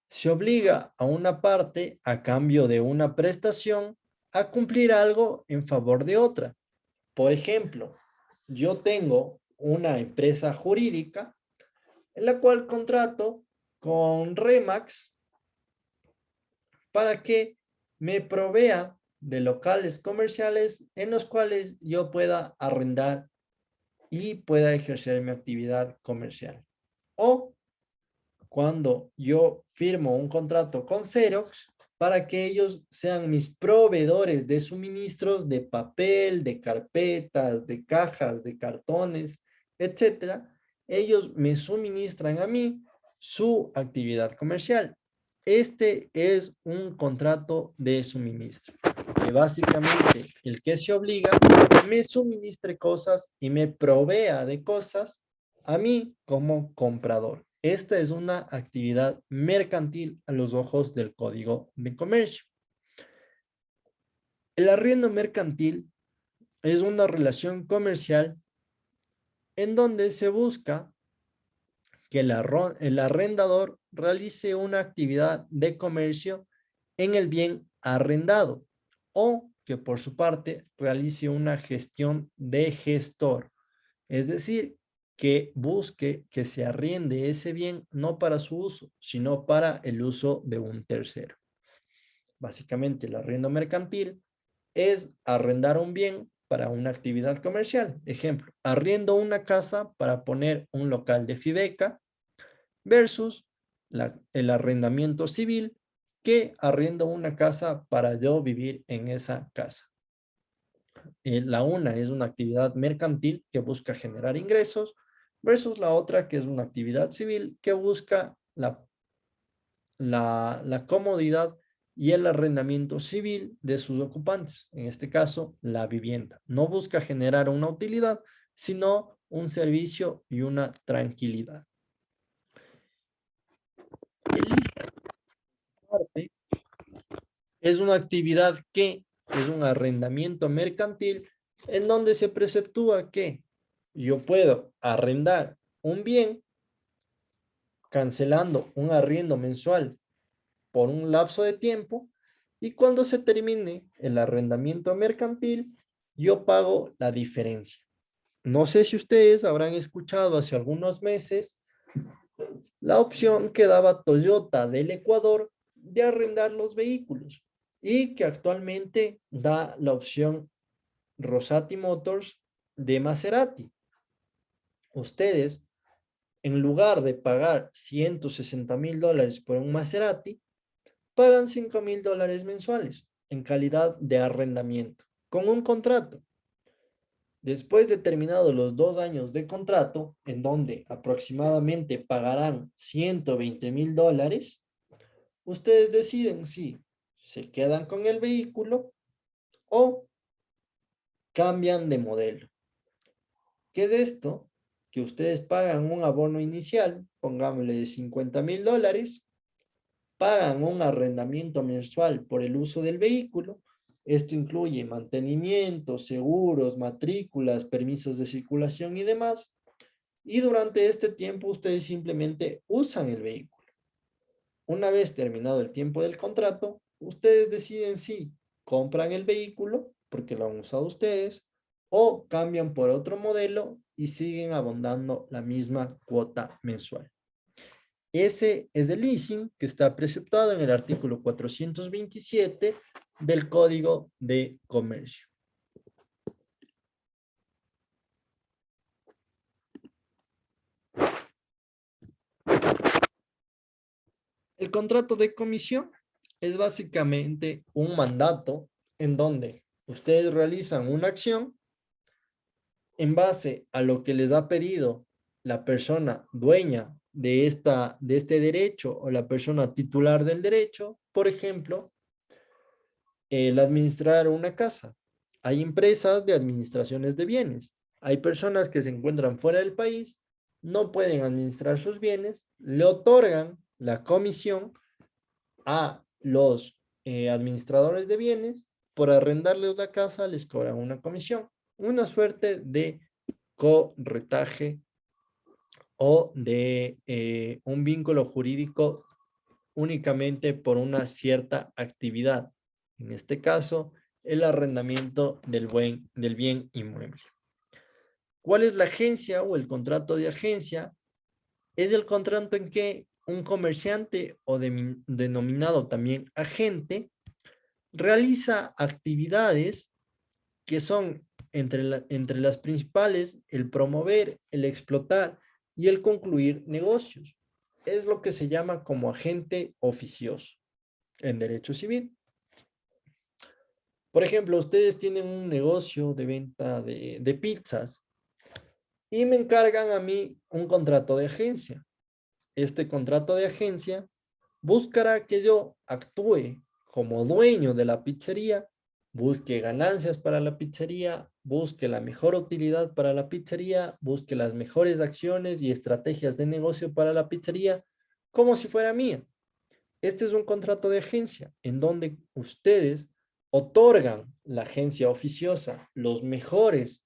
se obliga a una parte a cambio de una prestación a cumplir algo en favor de otra. Por ejemplo, yo tengo una empresa jurídica en la cual contrato con Remax para que me provea de locales comerciales en los cuales yo pueda arrendar y pueda ejercer mi actividad comercial. O cuando yo firmo un contrato con Xerox para que ellos sean mis proveedores de suministros de papel, de carpetas, de cajas, de cartones, etcétera. Ellos me suministran a mí su actividad comercial. Este es un contrato de suministro, que básicamente el que se obliga me suministre cosas y me provea de cosas a mí como comprador. Esta es una actividad mercantil a los ojos del Código de Comercio. El arriendo mercantil es una relación comercial en donde se busca que el arrendador realice una actividad de comercio en el bien arrendado o que por su parte realice una gestión de gestor. Es decir, que busque que se arriende ese bien no para su uso, sino para el uso de un tercero. Básicamente, el arriendo mercantil es arrendar un bien para una actividad comercial. Ejemplo, arriendo una casa para poner un local de Fideca versus el arrendamiento civil que arriendo una casa para yo vivir en esa casa. La una es una actividad mercantil que busca generar ingresos versus la otra que es una actividad civil que busca la comodidad y el arrendamiento civil de sus ocupantes, en este caso la vivienda. No busca generar una utilidad, sino un servicio y una tranquilidad. El parte es una actividad que es un arrendamiento mercantil en donde se preceptúa que yo puedo arrendar un bien cancelando un arriendo mensual por un lapso de tiempo y cuando se termine el arrendamiento mercantil, yo pago la diferencia. No sé si ustedes habrán escuchado hace algunos meses la opción que daba Toyota del Ecuador de arrendar los vehículos y que actualmente da la opción Rosati Motors de Maserati. Ustedes, en lugar de pagar $160,000 por un Maserati, pagan $5,000 mensuales en calidad de arrendamiento, con un contrato. Después de terminados los 2 años de contrato, en donde aproximadamente pagarán $120,000, ustedes deciden si se quedan con el vehículo o cambian de modelo. ¿Qué es esto? Que ustedes pagan un abono inicial, pongámosle de $50,000, pagan un arrendamiento mensual por el uso del vehículo. Esto incluye mantenimiento, seguros, matrículas, permisos de circulación y demás. Y durante este tiempo ustedes simplemente usan el vehículo. Una vez terminado el tiempo del contrato, ustedes deciden si compran el vehículo porque lo han usado ustedes o cambian por otro modelo y siguen abondando la misma cuota mensual. Ese es el leasing que está preceptado en el artículo 427 del Código de Comercio. El contrato de comisión es básicamente un mandato en donde ustedes realizan una acción en base a lo que les ha pedido la persona dueña de este derecho o la persona titular del derecho, por ejemplo, el administrar una casa. Hay empresas de administraciones de bienes. Hay personas que se encuentran fuera del país, no pueden administrar sus bienes, le otorgan la comisión a los administradores de bienes, por arrendarles la casa les cobran una comisión, una suerte de corretaje o de un vínculo jurídico únicamente por una cierta actividad. En este caso, el arrendamiento del bien inmueble. ¿Cuál es la agencia o el contrato de agencia? Es el contrato en que un comerciante o denominado también agente realiza actividades que son entre las principales el promover, el explotar y el concluir negocios. Es lo que se llama como agente oficioso en derecho civil. Por ejemplo, ustedes tienen un negocio de venta de pizzas y me encargan a mí un contrato de agencia. Este contrato de agencia buscará que yo actúe como dueño de la pizzería, busque ganancias para la pizzería, busque la mejor utilidad para la pizzería, busque las mejores acciones y estrategias de negocio para la pizzería, como si fuera mía. Este es un contrato de agencia en donde ustedes otorgan la agencia oficiosa los mejores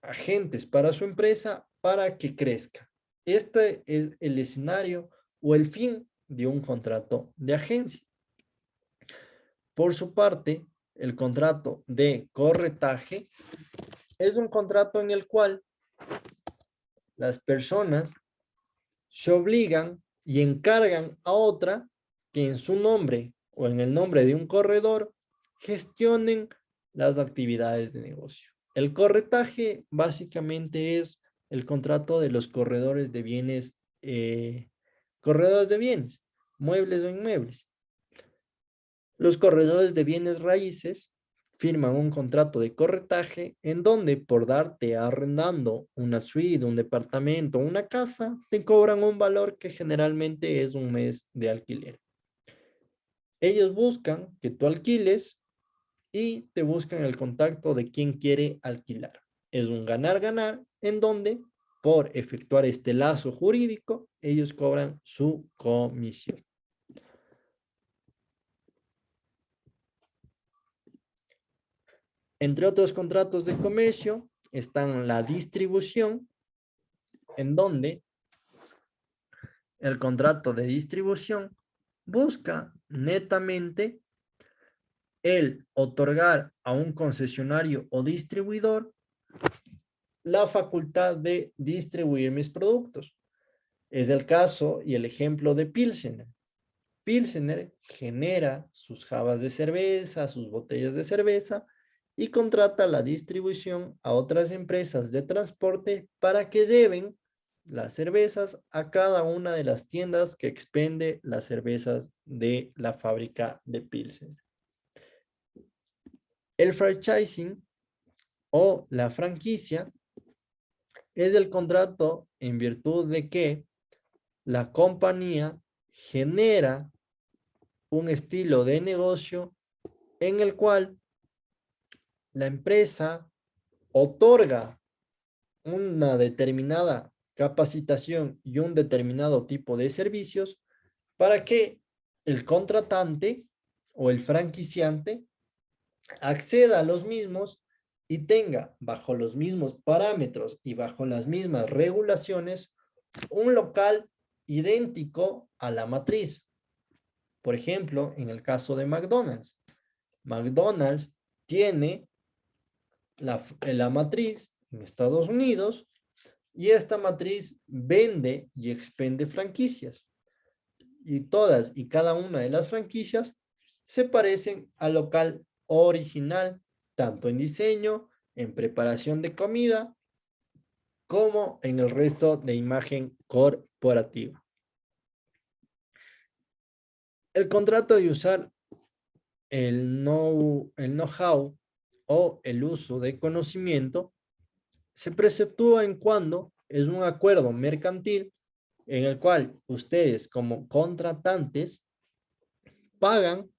agentes para su empresa para que crezca. Este es el escenario o el fin de un contrato de agencia. Por su parte, el contrato de corretaje es un contrato en el cual las personas se obligan y encargan a otra que en su nombre o en el nombre de un corredor gestionen las actividades de negocio. El corretaje básicamente es el contrato de los corredores de bienes, muebles o inmuebles. Los corredores de bienes raíces firman un contrato de corretaje en donde por darte arrendando una suite, un departamento, una casa, te cobran un valor que generalmente es un mes de alquiler. Ellos buscan que tú alquiles y te buscan el contacto de quien quiere alquilar. Es un ganar-ganar en donde por efectuar este lazo jurídico, ellos cobran su comisión. Entre otros contratos de comercio están la distribución, en donde el contrato de distribución busca netamente el otorgar a un concesionario o distribuidor la facultad de distribuir mis productos. Es el caso y el ejemplo de Pilsener. Pilsener genera sus jabas de cerveza, sus botellas de cerveza y contrata la distribución a otras empresas de transporte para que lleven las cervezas a cada una de las tiendas que expende las cervezas de la fábrica de Pilsen. El franchising o la franquicia es el contrato en virtud de que la compañía genera un estilo de negocio en el cual la empresa otorga una determinada capacitación y un determinado tipo de servicios para que el contratante o el franquiciante acceda a los mismos y tenga bajo los mismos parámetros y bajo las mismas regulaciones un local idéntico a la matriz. Por ejemplo, en el caso de McDonald's. McDonald's tiene la matriz en Estados Unidos y esta matriz vende y expende franquicias. Y todas y cada una de las franquicias se parecen al local original, tanto en diseño, en preparación de comida, como en el resto de imagen corporativa. El contrato de usar el know-how o el uso de conocimiento se preceptúa en cuando es un acuerdo mercantil en el cual ustedes como contratantes pagan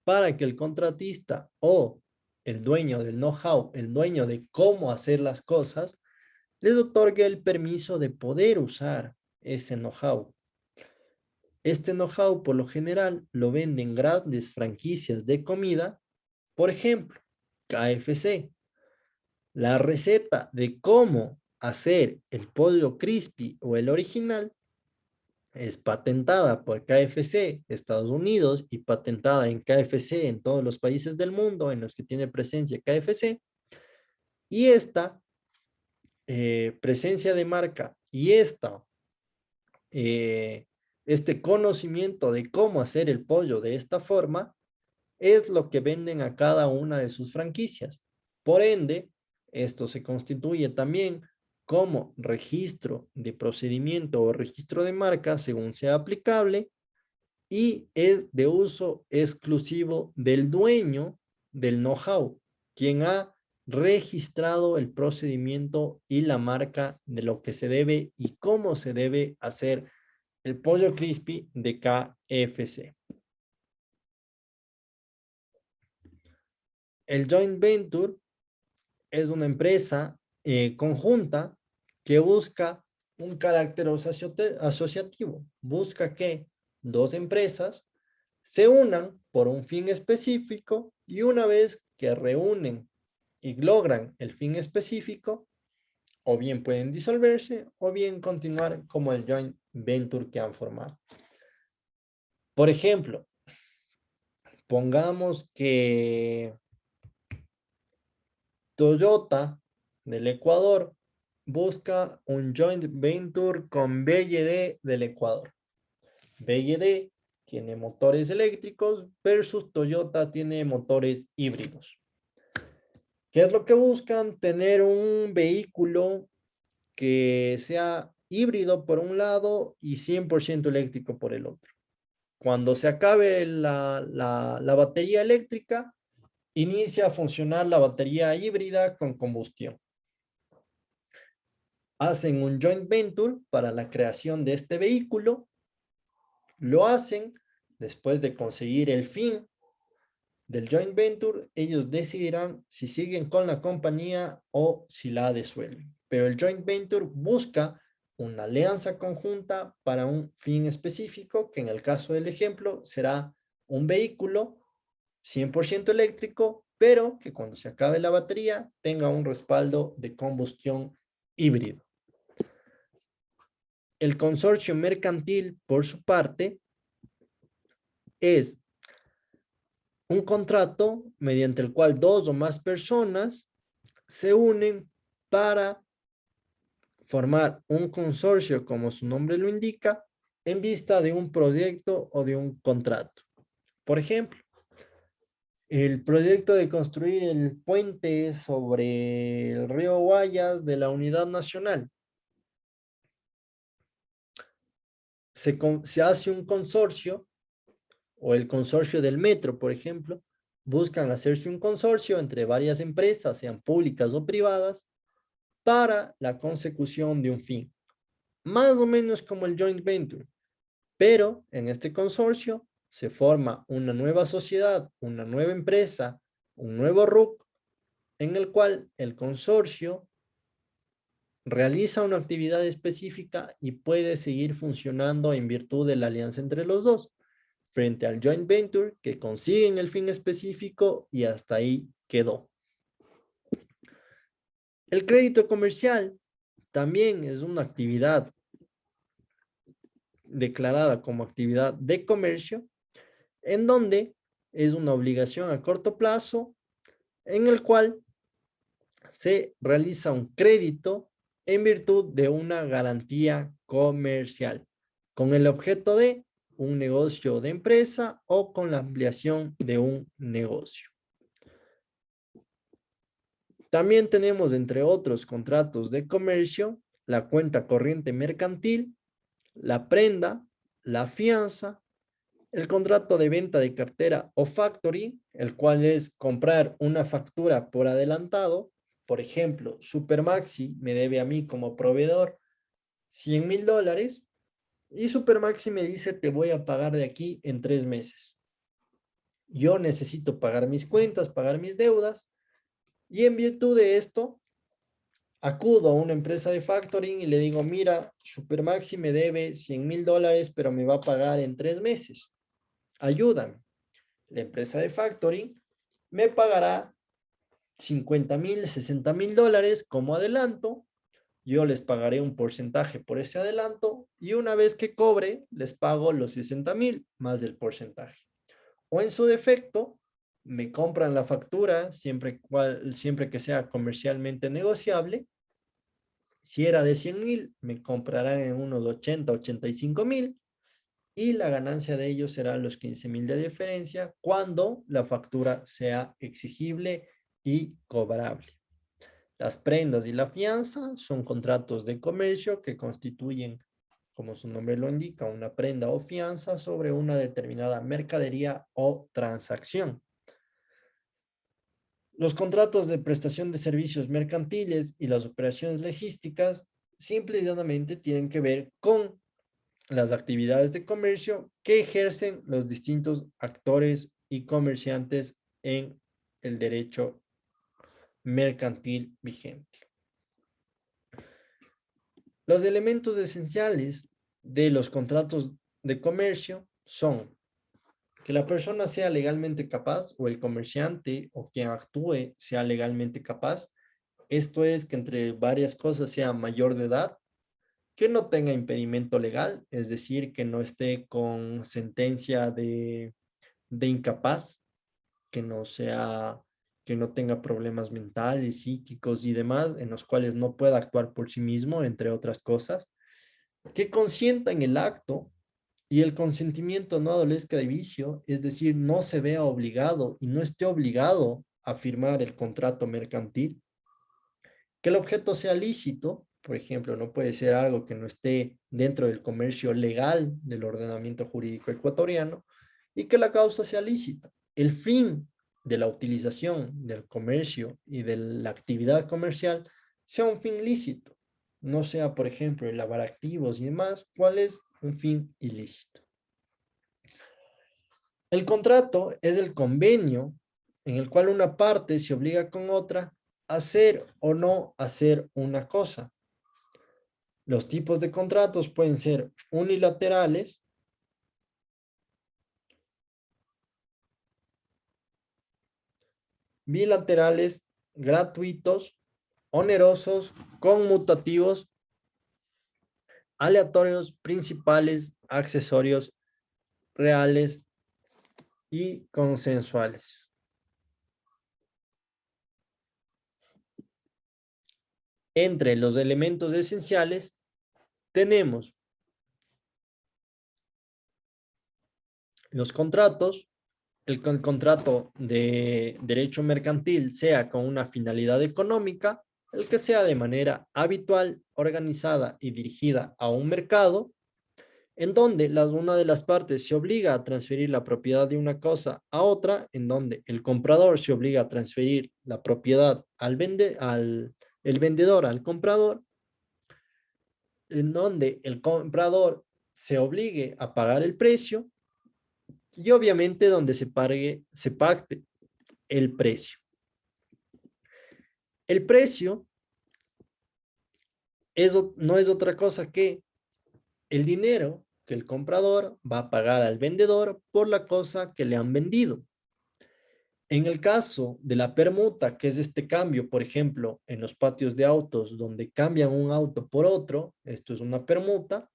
para que el contratista o el dueño del know-how, el dueño de cómo hacer las cosas, les otorgue el permiso de poder usar ese know-how. Este know-how por lo general lo venden grandes franquicias de comida, por ejemplo, KFC. La receta de cómo hacer el pollo crispy o el original es patentada por KFC Estados Unidos y patentada en KFC en todos los países del mundo en los que tiene presencia KFC. Y esta presencia de marca y este conocimiento de cómo hacer el pollo de esta forma es lo que venden a cada una de sus franquicias. Por ende, esto se constituye también como registro de procedimiento o registro de marca según sea aplicable y es de uso exclusivo del dueño del know-how, quien ha registrado el procedimiento y la marca de lo que se debe y cómo se debe hacer el pollo crispy de KFC. El joint venture es una empresa conjunta que busca un carácter asociativo. Busca que dos empresas se unan por un fin específico y una vez que reúnen y logran el fin específico, o bien pueden disolverse o bien continuar como el joint venture que han formado. Por ejemplo, pongamos que Toyota del Ecuador busca un joint venture con BYD del Ecuador. BYD tiene motores eléctricos versus Toyota tiene motores híbridos. ¿Qué es lo que buscan? Tener un vehículo que sea híbrido por un lado y 100% eléctrico por el otro. Cuando se acabe la batería eléctrica, inicia a funcionar la batería híbrida con combustión. Hacen un joint venture para la creación de este vehículo. Lo hacen después de conseguir el fin del joint venture. Ellos decidirán si siguen con la compañía o si la disuelven. Pero el joint venture busca una alianza conjunta para un fin específico, que en el caso del ejemplo será un vehículo 100% eléctrico, pero que cuando se acabe la batería tenga un respaldo de combustión híbrido. El consorcio mercantil, por su parte, es un contrato mediante el cual dos o más personas se unen para formar un consorcio, como su nombre lo indica, en vista de un proyecto o de un contrato. Por ejemplo, el proyecto de construir el puente sobre el río Guayas de la Unidad Nacional. Se hace un consorcio, o el consorcio del metro, por ejemplo, buscan hacerse un consorcio entre varias empresas, sean públicas o privadas, para la consecución de un fin. Más o menos como el joint venture, pero en este consorcio se forma una nueva sociedad, una nueva empresa, un nuevo RUC, en el cual el consorcio realiza una actividad específica y puede seguir funcionando en virtud de la alianza entre los dos, frente al joint venture que consiguen el fin específico y hasta ahí quedó. El crédito comercial también es una actividad declarada como actividad de comercio, en donde es una obligación a corto plazo en el cual se realiza un crédito en virtud de una garantía comercial, con el objeto de un negocio de empresa o con la ampliación de un negocio. También tenemos, entre otros contratos de comercio, la cuenta corriente mercantil, la prenda, la fianza, el contrato de venta de cartera o factoring, el cual es comprar una factura por adelantado. Por ejemplo, Supermaxi me debe a mí como proveedor $100,000 y Supermaxi me dice te voy a pagar de aquí en 3 meses. Yo necesito pagar mis cuentas, pagar mis deudas y en virtud de esto acudo a una empresa de factoring y le digo, mira, Supermaxi me debe $100,000, pero me va a pagar en 3 meses. Ayúdame. La empresa de factoring me pagará $50,000, $60,000 como adelanto. Yo les pagaré un porcentaje por ese adelanto y una vez que cobre, les pago los 60,000 más del porcentaje. O en su defecto, me compran la factura siempre que sea comercialmente negociable. Si era de 100,000, me comprarán en unos 80, 85,000 y la ganancia de ellos será los 15,000 de diferencia cuando la factura sea exigible y cobrable. Las prendas y la fianza son contratos de comercio que constituyen, como su nombre lo indica, una prenda o fianza sobre una determinada mercadería o transacción. Los contratos de prestación de servicios mercantiles y las operaciones logísticas simple y llanamente tienen que ver con las actividades de comercio que ejercen los distintos actores y comerciantes en el derecho mercantil vigente. Los elementos esenciales de los contratos de comercio son que la persona sea legalmente capaz o el comerciante o quien actúe sea legalmente capaz. Esto es que entre varias cosas sea mayor de edad, que no tenga impedimento legal, es decir, que no esté con sentencia de incapaz, que no sea, que no tenga problemas mentales, psíquicos y demás, en los cuales no pueda actuar por sí mismo, entre otras cosas, que consienta en el acto y el consentimiento no adolezca de vicio, es decir, no se vea obligado y no esté obligado a firmar el contrato mercantil, que el objeto sea lícito, por ejemplo, no puede ser algo que no esté dentro del comercio legal del ordenamiento jurídico ecuatoriano, y que la causa sea lícita. El fin de la utilización del comercio y de la actividad comercial sea un fin lícito, no sea, por ejemplo, el lavar activos y demás, ¿cuál es un fin ilícito? El contrato es el convenio en el cual una parte se obliga con otra a hacer o no hacer una cosa. Los tipos de contratos pueden ser unilaterales, bilaterales, gratuitos, onerosos, conmutativos, aleatorios, principales, accesorios, reales y consensuales. Entre los elementos esenciales tenemos los contratos, el contrato de derecho mercantil sea con una finalidad económica, el que sea de manera habitual, organizada y dirigida a un mercado, en donde una de las partes se obliga a transferir la propiedad de una cosa a otra, en donde el comprador se obliga a transferir la propiedad el vendedor al comprador, en donde el comprador se obligue a pagar el precio y obviamente donde se pacte el precio. El precio no es otra cosa que el dinero que el comprador va a pagar al vendedor por la cosa que le han vendido. En el caso de la permuta, que es este cambio, por ejemplo, en los patios de autos, donde cambian un auto por otro, esto es una permuta,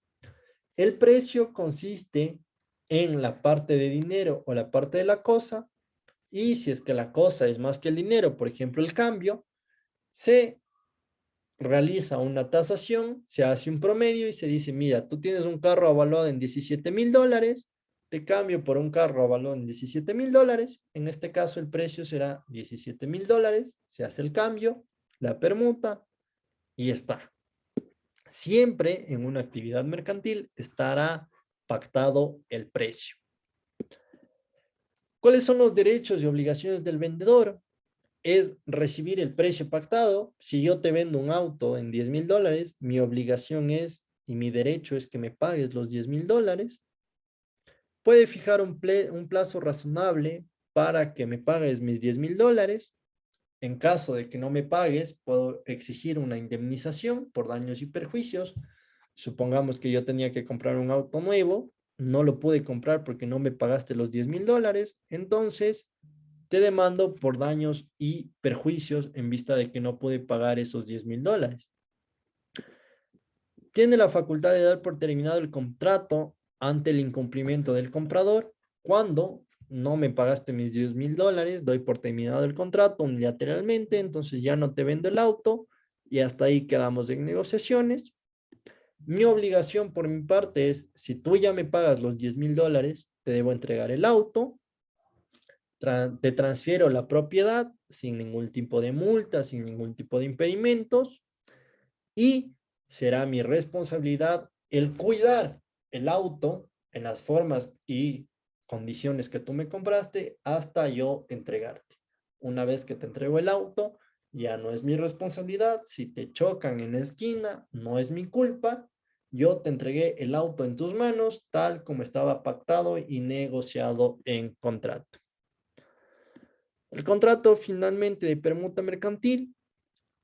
el precio consiste en la parte de dinero o la parte de la cosa, y si es que la cosa es más que el dinero, por ejemplo, el cambio, se realiza una tasación, se hace un promedio y se dice, mira, tú tienes un carro avaluado en $17,000, te cambio por un carro avaluado en $17,000, en este caso el precio será $17,000, se hace el cambio, la permuta y está. Siempre en una actividad mercantil estará pactado el precio. ¿Cuáles son los derechos y obligaciones del vendedor? Es recibir el precio pactado. Si yo te vendo un auto en $10,000, mi obligación es y mi derecho es que me pagues los $10,000. Puede fijar un plazo razonable para que me pagues mis $10,000. En caso de que no me pagues, puedo exigir una indemnización por daños y perjuicios. Supongamos que yo tenía que comprar un auto nuevo, no lo pude comprar porque no me pagaste los $10,000, entonces te demando por daños y perjuicios en vista de que no pude pagar esos $10,000. Tiene la facultad de dar por terminado el contrato ante el incumplimiento del comprador. Cuando no me pagaste mis $10,000, doy por terminado el contrato unilateralmente, entonces ya no te vendo el auto y hasta ahí quedamos en negociaciones. Mi obligación por mi parte es, si tú ya me pagas los $10,000, te debo entregar el auto, te transfiero la propiedad sin ningún tipo de multa, sin ningún tipo de impedimentos, y será mi responsabilidad el cuidar el auto en las formas y condiciones que tú me compraste hasta yo entregarte. Una vez que te entrego el auto, ya no es mi responsabilidad. Si te chocan en la esquina, no es mi culpa. Yo te entregué el auto en tus manos, tal como estaba pactado y negociado en contrato. El contrato finalmente de permuta mercantil.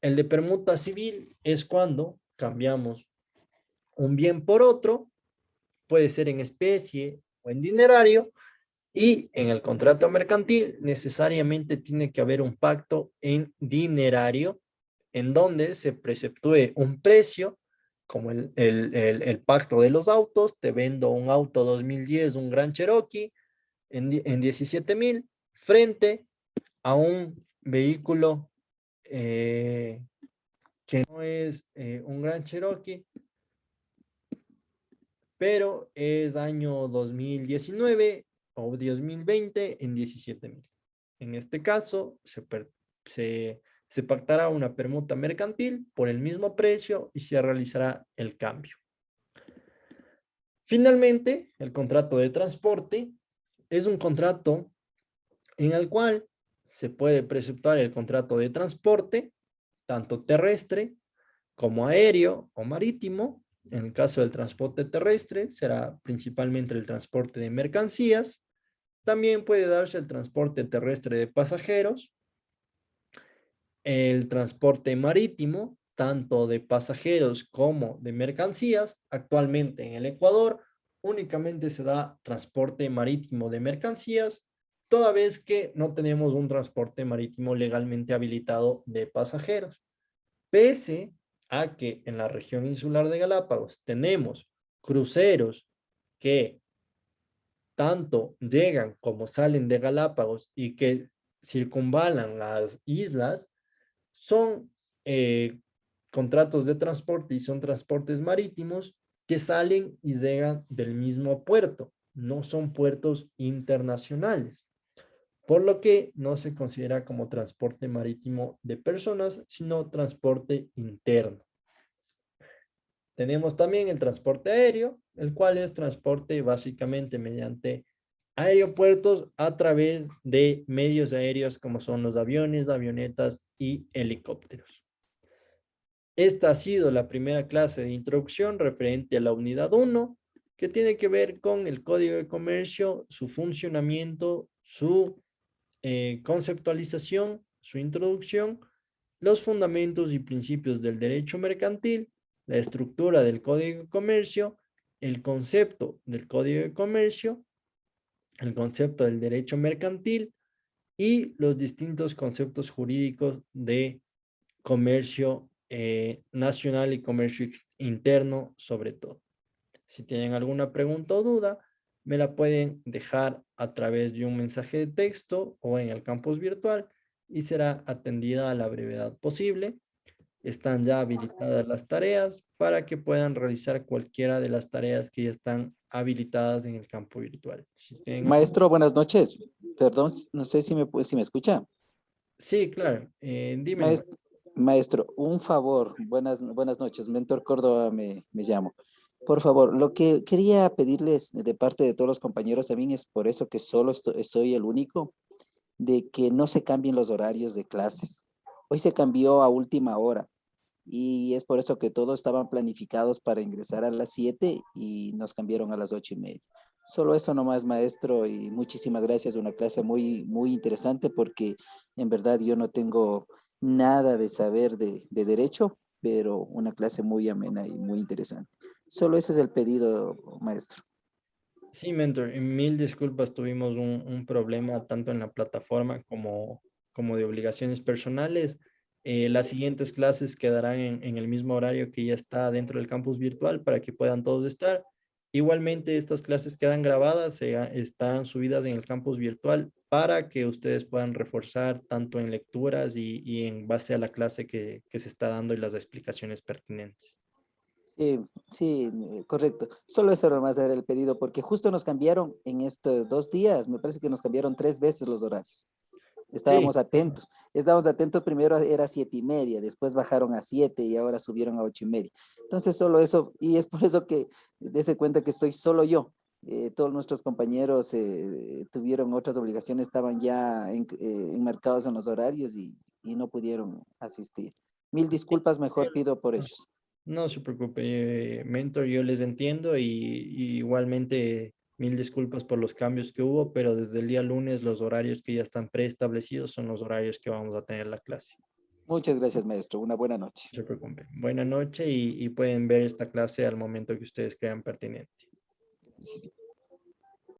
El de permuta civil es cuando cambiamos un bien por otro, puede ser en especie o en dinerario, y en el contrato mercantil necesariamente tiene que haber un pacto en dinerario en donde se preceptúe un precio, como el pacto de los autos. Te vendo un auto 2010, un Gran Cherokee, en 17,000, frente a un vehículo que no es un Gran Cherokee, pero es año 2019 o 2020 en 17,000. En este caso, se pactará una permuta mercantil por el mismo precio y se realizará el cambio. Finalmente, el contrato de transporte es un contrato en el cual se puede preceptuar el contrato de transporte, tanto terrestre como aéreo o marítimo. En el caso del transporte terrestre, será principalmente el transporte de mercancías. También puede darse el transporte terrestre de pasajeros, el transporte marítimo, tanto de pasajeros como de mercancías. Actualmente en el Ecuador únicamente se da transporte marítimo de mercancías, toda vez que no tenemos un transporte marítimo legalmente habilitado de pasajeros. Pese a que en la región insular de Galápagos tenemos cruceros que tanto llegan como salen de Galápagos y que circunvalan las islas, son contratos de transporte y son transportes marítimos que salen y llegan del mismo puerto, no son puertos internacionales, por lo que no se considera como transporte marítimo de personas, sino transporte interno. Tenemos también el transporte aéreo, el cual es transporte básicamente mediante aeropuertos a través de medios aéreos como son los aviones, avionetas y helicópteros. Esta ha sido la primera clase de introducción referente a la unidad 1, que tiene que ver con el Código de Comercio, su funcionamiento, su conceptualización, su introducción, los fundamentos y principios del derecho mercantil, la estructura del Código de Comercio, el concepto del Código de Comercio, el concepto del derecho mercantil y los distintos conceptos jurídicos de comercio nacional y comercio interno sobre todo. Si tienen alguna pregunta o duda, me la pueden dejar a través de un mensaje de texto o en el campus virtual y será atendida a la brevedad posible. Están ya habilitadas las tareas para que puedan realizar cualquiera de las tareas que ya están habilitadas en el campo virtual. Si tienen... Maestro, buenas noches. Perdón, no sé si me escucha. Sí, claro. Dime. Maestro, un favor. Buenas noches. Mentor Córdoba me llamo. Por favor, lo que quería pedirles de parte de todos los compañeros también es por eso que solo soy el único, de que no se cambien los horarios de clases. Hoy se cambió a última hora y es por eso que todos estaban planificados para ingresar a las 7 y nos cambiaron a las 8:30. Solo eso nomás, maestro, y muchísimas gracias. Una clase muy, muy interesante porque en verdad yo no tengo nada de saber de derecho, pero una clase muy amena y muy interesante. Solo ese es el pedido, maestro. Sí, mentor, y mil disculpas, tuvimos un problema tanto en la plataforma como de obligaciones personales. Las siguientes clases quedarán en el mismo horario que ya está dentro del campus virtual para que puedan todos estar. Igualmente, estas clases quedan grabadas, están subidas en el campus virtual para que ustedes puedan reforzar tanto en lecturas y en base a la clase que se está dando y las explicaciones pertinentes. Sí, sí, correcto. Solo eso nomás era el pedido porque justo nos cambiaron en estos 2 días. Me parece que nos cambiaron 3 veces los horarios. Sí. Estábamos atentos, primero era 7:30, después bajaron a 7 y ahora subieron a 8:30. Entonces solo eso, y es por eso que dése cuenta que soy solo yo. Todos nuestros compañeros tuvieron otras obligaciones, estaban ya enmarcados en los horarios y no pudieron asistir. Mil disculpas, mejor pido por ellos. No se preocupe, mentor, yo les entiendo y igualmente mil disculpas por los cambios que hubo, pero desde el día lunes los horarios que ya están preestablecidos son los horarios que vamos a tener la clase. Muchas gracias, maestro. Una buena noche. No se preocupe. Buena noche y pueden ver esta clase al momento que ustedes crean pertinente. Sí, sí.